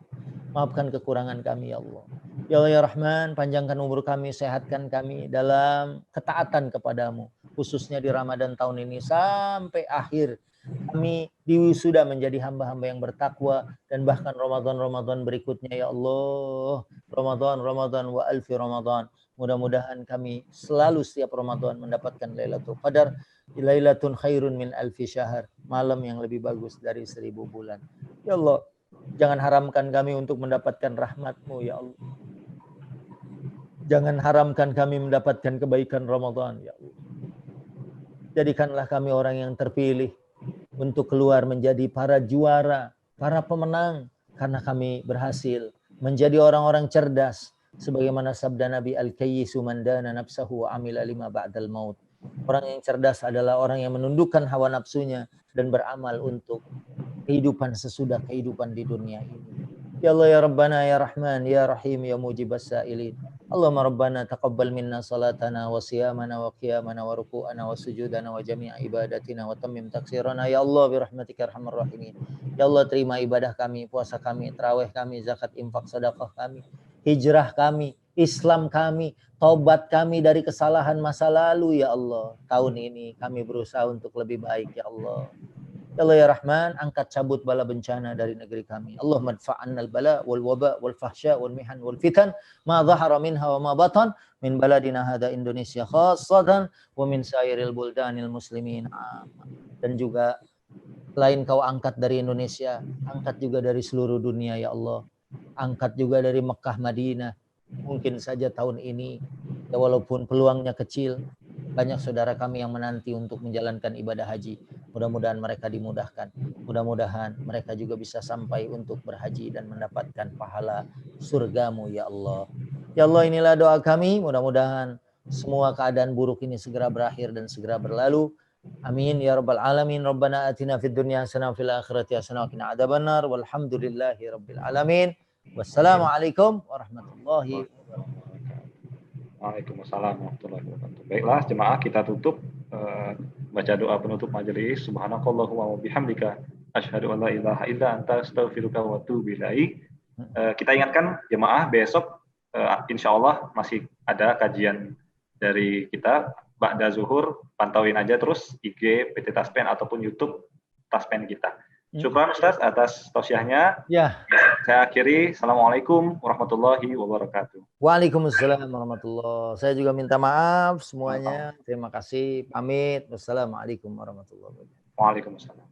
Maafkan kekurangan kami ya Allah. Ya Allah ya Rahman, panjangkan umur kami, sehatkan kami dalam ketaatan kepadamu. Khususnya di Ramadan tahun ini sampai akhir. Kami diwisuda menjadi hamba-hamba yang bertakwa. Dan bahkan Ramadan-Ramadan berikutnya ya Allah. Ramadan wa alfi Ramadan. Mudah-mudahan kami selalu setiap Ramadan mendapatkan Lailatul Qadar. Lailatun khairun min alfi syahr. Malam yang lebih bagus dari 1000 bulan. Ya Allah, jangan haramkan kami untuk mendapatkan rahmat-Mu ya Allah. Jangan haramkan kami mendapatkan kebaikan Ramadan ya Allah. Jadikanlah kami orang yang terpilih untuk keluar menjadi para juara, para pemenang, karena kami berhasil menjadi orang-orang cerdas. Sebagaimana sabda Nabi, Al-Kayyisu man dana nafsahu wa amila lima ba'dal maut. Orang yang cerdas adalah orang yang menundukkan hawa nafsunya dan beramal untuk kehidupan sesudah kehidupan di dunia ini. Ya Allah ya Rabbana ya Rahman ya Rahim ya Mujibas Sa'ilin. Allahumma Rabbana taqabbal minna salatana wa siyamana wa qiyamana wa ruku'ana wa sujudana wa jami'a ibadatina wa tammim taksirana ya Allah bi rahmatika arhamar rahimin. Ya Allah, terima ibadah kami, puasa kami, tarawih kami, zakat, infak, sedekah kami, hijrah kami, Islam kami, taubat kami dari kesalahan masa lalu ya Allah. Tahun ini kami berusaha untuk lebih baik ya Allah. Ya Allah ya Rahman, angkat cabut bala bencana dari negeri kami. Allahumma adfa'anna al-bala wal waba wal fahsya wal mihan wal fitan ma dhahara minha wa ma batan min baladina hada Indonesia khassatan wa min sairil buldanil muslimin. Dan juga selain kau angkat dari Indonesia, angkat juga dari seluruh dunia ya Allah. Angkat juga dari Mekah Madinah. Mungkin saja tahun ini, ya walaupun peluangnya kecil, banyak saudara kami yang menanti untuk menjalankan ibadah haji. Mudah-mudahan mereka dimudahkan. Mudah-mudahan mereka juga bisa sampai untuk berhaji dan mendapatkan pahala surgamu ya Allah. Ya Allah, inilah doa kami. Mudah-mudahan semua keadaan buruk ini segera berakhir dan segera berlalu. Amin ya rabbal alamin. Rabbana atina fid dunya hasanah wa fil akhirati hasanah wa qina adzabannar. Walhamdulillahi rabbil alamin. Wassalamualaikum warahmatullahi wabarakatuh. Waalaikumsalam warahmatullahi wabarakatuh. Baiklah jemaah, kita tutup baca doa penutup majelis. Subhanakallahumma wa bihamdika asyhadu an la ilaha illa anta astaghfiruka wa atubu ilaik. Kita ingatkan jemaah, besok insyaallah masih ada kajian dari kita ba'da zuhur. Pantauin aja terus IG PT Taspen ataupun YouTube Taspen kita. Syukran Ustaz atas tausiahnya. Ya. Saya akhiri. Assalamualaikum warahmatullahi wabarakatuh. Waalaikumsalam warahmatullahi. Saya juga minta maaf semuanya. Terima kasih. Pamit. Wassalamualaikum warahmatullahi wabarakatuh. Waalaikumsalam.